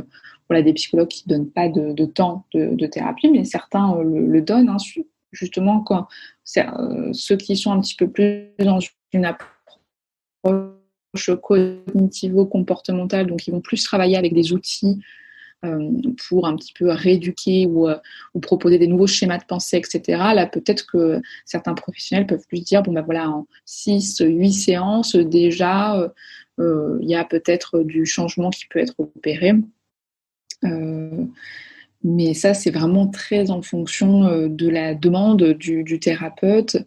voilà, des psychologues qui ne donnent pas de temps de thérapie, mais certains le donnent, hein, justement, quand ceux qui sont un petit peu plus dans une approche cognitivo-comportementale, donc ils vont plus travailler avec des outils pour un petit peu rééduquer ou proposer des nouveaux schémas de pensée, etc. Là, peut-être que certains professionnels peuvent plus dire, bon ben voilà, en 6-8 séances, déjà, il y a peut-être du changement qui peut être opéré. Mais ça, c'est vraiment très en fonction de la demande du thérapeute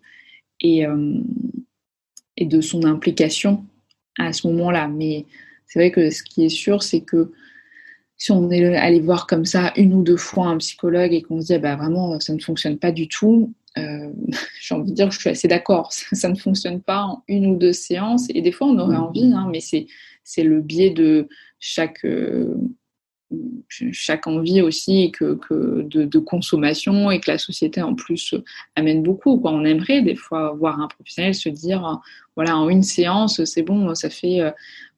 et, euh, et de son implication à ce moment-là. Mais c'est vrai que ce qui est sûr, c'est que si on est allé voir comme ça une ou deux fois un psychologue et qu'on se dit, ah bah, vraiment, ça ne fonctionne pas du tout, j'ai envie de dire que je suis assez d'accord. Ça ne fonctionne pas en une ou deux séances. Et des fois, on aurait envie, hein, mais c'est le biais de chaque envie aussi et que de consommation et que la société en plus amène beaucoup, quoi. On aimerait des fois voir un professionnel se dire voilà, en une séance c'est bon, ça fait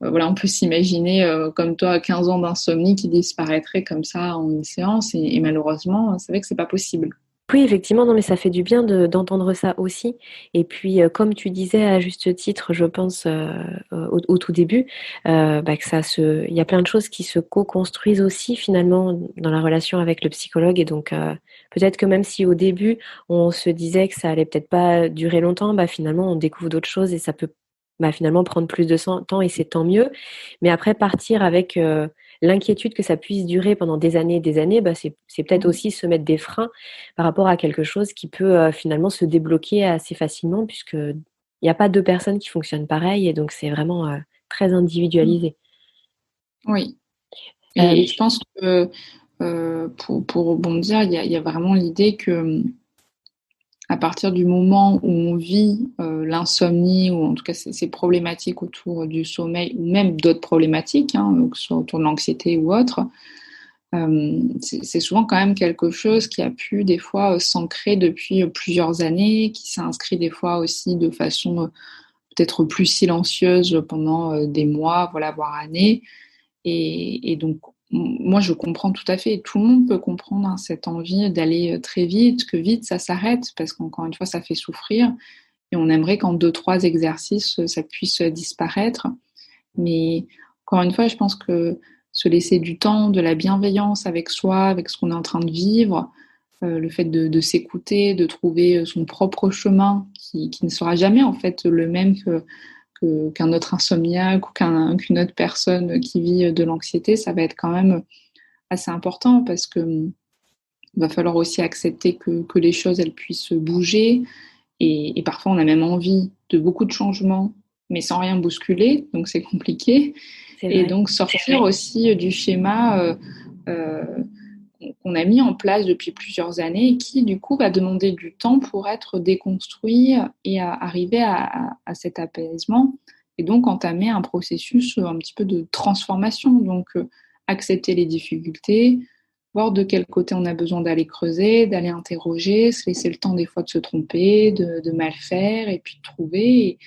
voilà, on peut s'imaginer comme toi 15 ans d'insomnie qui disparaîtrait comme ça en une séance et malheureusement c'est vrai que c'est pas possible. Oui, effectivement, non, mais ça fait du bien d'entendre ça aussi. Et puis, comme tu disais à juste titre, je pense, au tout début, bah, il y a plein de choses qui se co-construisent aussi finalement dans la relation avec le psychologue. Et donc, peut-être que même si au début, on se disait que ça allait peut-être pas durer longtemps, bah, finalement, on découvre d'autres choses et ça peut bah, finalement prendre plus de temps et c'est tant mieux. Mais après, partir avec l'inquiétude que ça puisse durer pendant des années, bah, c'est peut-être aussi se mettre des freins par rapport à quelque chose qui peut finalement se débloquer assez facilement puisque il n'y a pas deux personnes qui fonctionnent pareil et donc c'est vraiment très individualisé. Oui, Euh, et je pense que pour rebondir, il y a vraiment l'idée que à partir du moment où on vit l'insomnie ou en tout cas ces problématiques autour du sommeil ou même d'autres problématiques, hein, que ce soit autour de l'anxiété ou autre, c'est souvent quand même quelque chose qui a pu des fois s'ancrer depuis plusieurs années, qui s'inscrit des fois aussi de façon peut-être plus silencieuse pendant des mois, voilà, voire années. Et donc, moi, je comprends tout à fait. Tout le monde peut comprendre hein, cette envie d'aller très vite, que vite ça s'arrête, parce qu'encore une fois, ça fait souffrir. Et on aimerait qu'en 2-3 exercices, ça puisse disparaître. Mais encore une fois, je pense que se laisser du temps, de la bienveillance avec soi, avec ce qu'on est en train de vivre, le fait de s'écouter, de trouver son propre chemin, qui ne sera jamais en fait le même qu'un autre insomniaque ou qu'une autre personne qui vit de l'anxiété, ça va être quand même assez important parce que il va falloir aussi accepter que les choses elles puissent bouger et parfois on a même envie de beaucoup de changements mais sans rien bousculer, donc c'est compliqué. c'est Et vrai. donc sortir aussi du schéma euh, qu'on a mis en place depuis plusieurs années et qui du coup va demander du temps pour être déconstruit et arriver à cet apaisement et donc entamer un processus un petit peu de transformation. Donc accepter les difficultés, voir de quel côté on a besoin d'aller creuser, d'aller interroger, se laisser le temps des fois de se tromper, de mal faire et puis de trouver.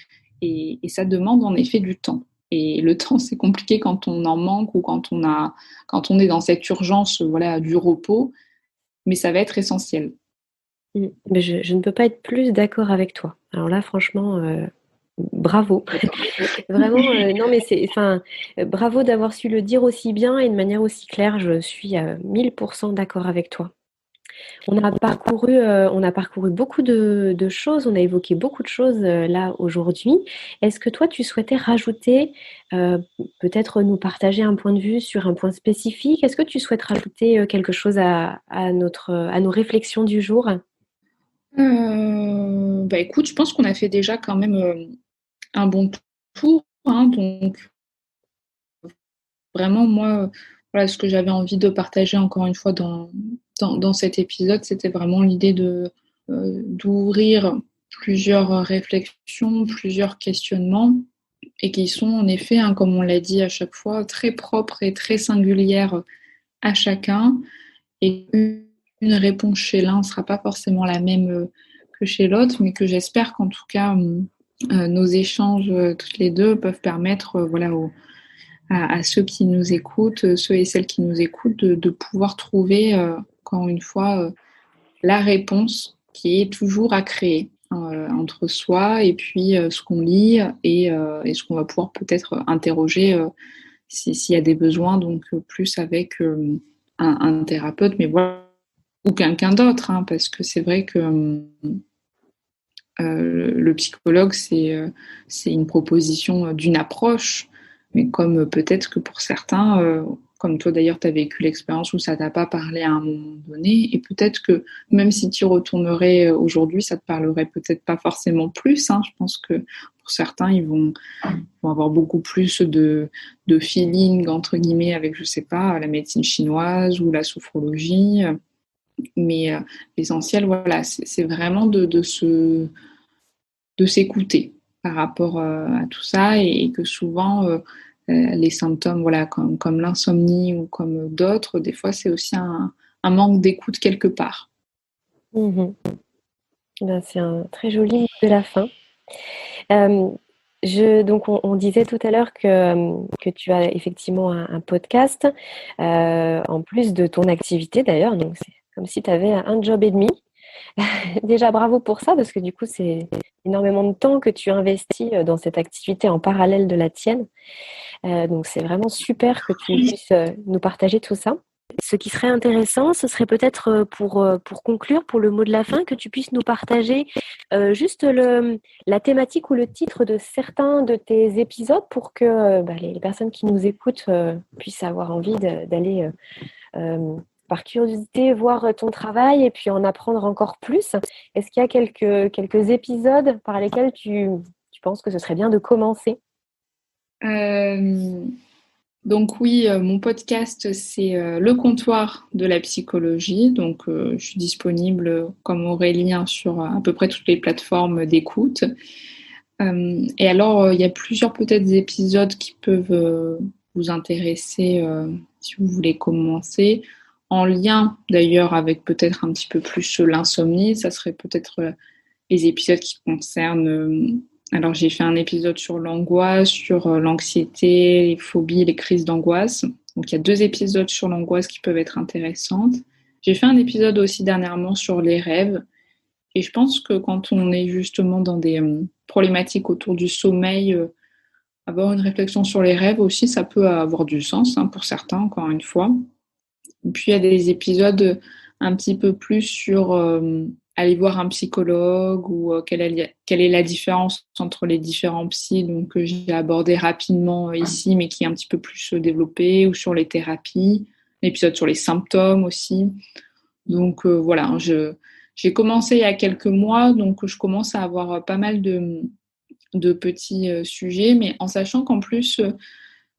Et ça demande en effet du temps. Et le temps, c'est compliqué quand on en manque ou quand on est dans cette urgence, voilà, du repos, mais ça va être essentiel. Mais je ne peux pas être plus d'accord avec toi. Alors là, franchement, bravo. Vraiment, non, mais enfin, bravo d'avoir su le dire aussi bien et de manière aussi claire. Je suis à 1000% d'accord avec toi. On a parcouru beaucoup de choses, on a évoqué beaucoup de choses là aujourd'hui. Est-ce que toi, tu souhaitais rajouter, peut-être nous partager un point de vue sur un point spécifique? Est-ce que tu souhaites rajouter quelque chose à nos réflexions du jour? Bah écoute, je pense qu'on a fait déjà quand même un bon tour, hein, donc vraiment, moi, voilà, ce que j'avais envie de partager encore une fois dans cet épisode, c'était vraiment l'idée d'ouvrir plusieurs réflexions, plusieurs questionnements, et qui sont en effet, hein, comme on l'a dit à chaque fois, très propres et très singulières à chacun. Et une réponse chez l'un ne sera pas forcément la même que chez l'autre, mais que j'espère qu'en tout cas, nos échanges toutes les deux peuvent permettre voilà, à ceux qui nous écoutent, ceux et celles qui nous écoutent, de pouvoir trouver, encore une fois, la réponse qui est toujours à créer entre soi et puis ce qu'on lit et ce qu'on va pouvoir peut-être interroger s'il y a des besoins, donc plus avec un thérapeute, mais voilà, ou quelqu'un d'autre, hein, parce que c'est vrai que le psychologue, c'est une proposition d'une approche, mais comme peut-être que pour certains, comme toi d'ailleurs, tu as vécu l'expérience où ça t'a pas parlé à un moment donné, et peut-être que même si tu retournerais aujourd'hui, ça te parlerait peut-être pas forcément plus. Hein. Je pense que pour certains, ils vont avoir beaucoup plus de feeling, entre guillemets, avec, je sais pas, la médecine chinoise ou la sophrologie. Mais l'essentiel, voilà, c'est vraiment de s'écouter par rapport à tout ça et que souvent les symptômes, voilà, comme l'insomnie ou comme d'autres, des fois c'est aussi un manque d'écoute quelque part. Mhm. Ben, c'est un très joli mot de la fin. Euh, donc, on disait tout à l'heure que tu as effectivement un podcast, en plus de ton activité d'ailleurs. Donc, c'est comme si tu avais un job et demi. Déjà, bravo pour ça, parce que du coup, c'est énormément de temps que tu investis dans cette activité en parallèle de la tienne. Donc, c'est vraiment super que tu puisses nous partager tout ça. Ce qui serait intéressant, ce serait peut-être pour conclure, pour le mot de la fin, que tu puisses nous partager juste la thématique ou le titre de certains de tes épisodes pour que les personnes qui nous écoutent puissent avoir envie d'aller par curiosité voir ton travail et puis en apprendre encore plus. Est-ce qu'il y a quelques épisodes par lesquels tu penses que ce serait bien de commencer? Euh, donc oui, mon podcast, c'est Le Comptoir de la psychologie. Donc je suis disponible comme Aurélien sur à peu près toutes les plateformes d'écoute. Et alors, il y a plusieurs peut-être épisodes qui peuvent vous intéresser si vous voulez commencer, en lien d'ailleurs avec peut-être un petit peu plus l'insomnie. Ça serait peut-être les épisodes qui concernent... alors, j'ai fait un épisode sur l'angoisse, sur l'anxiété, les phobies, les crises d'angoisse. Donc, il y a 2 épisodes sur l'angoisse qui peuvent être intéressantes. J'ai fait un épisode aussi dernièrement sur les rêves. Et je pense que quand on est justement dans des problématiques autour du sommeil, avoir une réflexion sur les rêves aussi, ça peut avoir du sens hein, pour certains, encore une fois. Et puis il y a des épisodes un petit peu plus sur aller voir un psychologue ou quelle est la différence entre les différents psys, donc que j'ai abordé rapidement ici, mais qui est un petit peu plus développé, ou sur les thérapies, un épisode sur les symptômes aussi. Donc voilà, j'ai commencé il y a quelques mois, donc je commence à avoir pas mal de petits sujets, mais en sachant qu'en plus,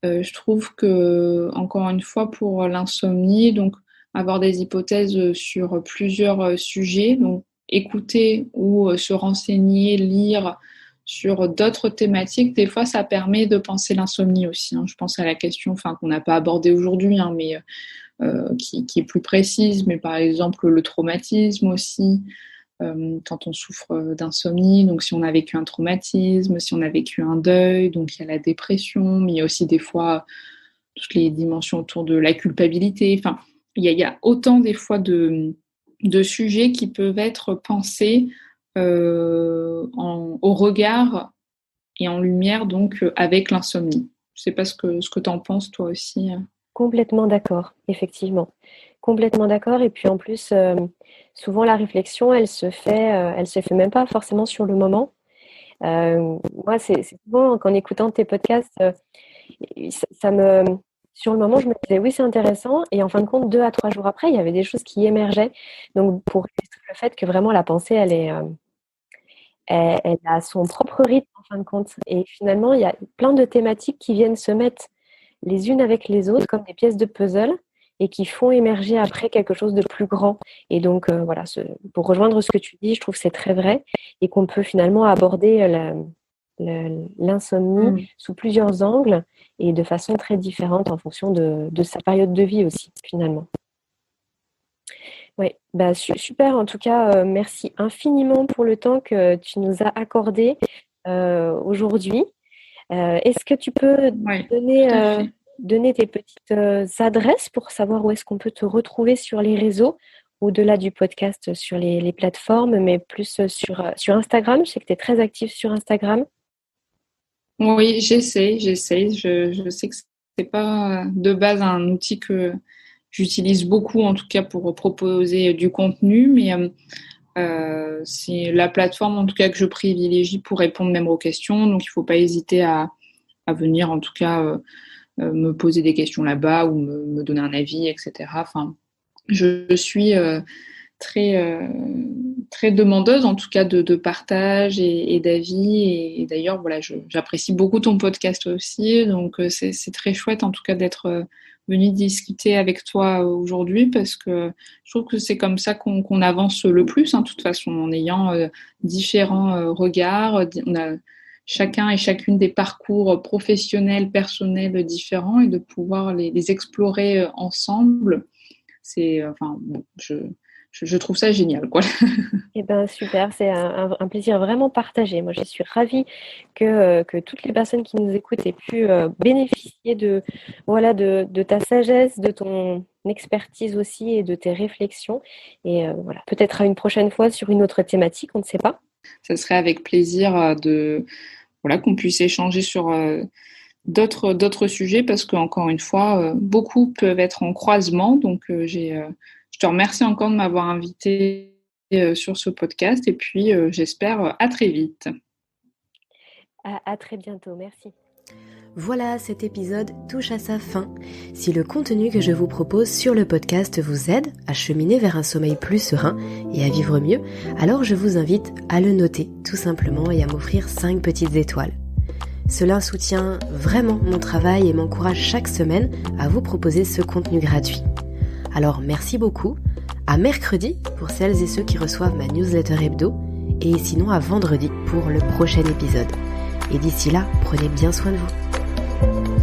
je trouve que, encore une fois, pour l'insomnie, donc avoir des hypothèses sur plusieurs sujets, donc écouter ou se renseigner, lire sur d'autres thématiques, des fois ça permet de penser l'insomnie aussi. Hein. Je pense à la question, enfin qu'on n'a pas abordée aujourd'hui, hein, mais qui est plus précise, mais par exemple le traumatisme aussi, quand on souffre d'insomnie, donc si on a vécu un traumatisme, si on a vécu un deuil, donc il y a la dépression, mais il y a aussi des fois toutes les dimensions autour de la culpabilité. Enfin, il y a autant des fois de sujets qui peuvent être pensés au regard et en lumière, donc avec l'insomnie. Je ne sais pas ce que tu en penses toi aussi. Complètement d'accord, effectivement. Complètement d'accord. Et puis en plus, souvent la réflexion, elle se fait même pas forcément sur le moment. Moi, c'est souvent qu'en écoutant tes podcasts, ça me, sur le moment, je me disais oui, c'est intéressant. Et en fin de compte, 2 à 3 jours après, il y avait des choses qui émergeaient. Donc, pour illustrer le fait que vraiment la pensée, elle a son propre rythme en fin de compte. Et finalement, il y a plein de thématiques qui viennent se mettre les unes avec les autres comme des pièces de puzzle et qui font émerger après quelque chose de plus grand. Et donc, voilà, pour rejoindre ce que tu dis, je trouve que c'est très vrai et qu'on peut finalement aborder l'insomnie Mm. sous plusieurs angles et de façon très différente en fonction de sa période de vie aussi, finalement. Oui, bah, super. En tout cas, merci infiniment pour le temps que tu nous as accordé aujourd'hui. Est-ce que tu peux Oui, donner, tout à fait. donner tes petites adresses pour savoir où est-ce qu'on peut te retrouver sur les réseaux au-delà du podcast sur les plateformes, mais plus sur Instagram. Je sais que tu es très active sur Instagram. Oui, j'essaie. Je sais que c'est pas de base un outil que j'utilise beaucoup, en tout cas pour proposer du contenu, mais c'est la plateforme en tout cas que je privilégie pour répondre même aux questions. Donc, il ne faut pas hésiter à venir en tout cas me poser des questions là-bas ou me donner un avis, etc. Enfin, je suis très demandeuse en tout cas de partage et d'avis. Et d'ailleurs, voilà, j'apprécie beaucoup ton podcast aussi. Donc, c'est très chouette en tout cas d'être venue discuter avec toi aujourd'hui parce que je trouve que c'est comme ça qu'on avance le plus, hein, de toute façon, en ayant différents regards. On a chacun et chacune des parcours professionnels, personnels différents et de pouvoir les explorer ensemble. C'est, enfin, bon, je trouve ça génial, quoi. Eh ben super, c'est un plaisir vraiment partagé. Moi, je suis ravie que toutes les personnes qui nous écoutent aient pu bénéficier voilà, de ta sagesse, de ton expertise aussi et de tes réflexions. Et voilà, peut-être à une prochaine fois sur une autre thématique, on ne sait pas. Ça serait avec plaisir voilà, qu'on puisse échanger sur d'autres sujets parce qu'encore une fois, beaucoup peuvent être en croisement. Donc, je te remercie encore de m'avoir invité sur ce podcast et puis j'espère à très vite. À très bientôt, merci. Voilà, cet épisode touche à sa fin. Si le contenu que je vous propose sur le podcast vous aide à cheminer vers un sommeil plus serein et à vivre mieux, alors je vous invite à le noter tout simplement et à m'offrir 5 petites étoiles. Cela soutient vraiment mon travail et m'encourage chaque semaine à vous proposer ce contenu gratuit. Alors merci beaucoup, à mercredi pour celles et ceux qui reçoivent ma newsletter hebdo et sinon à vendredi pour le prochain épisode. Et d'ici là, prenez bien soin de vous.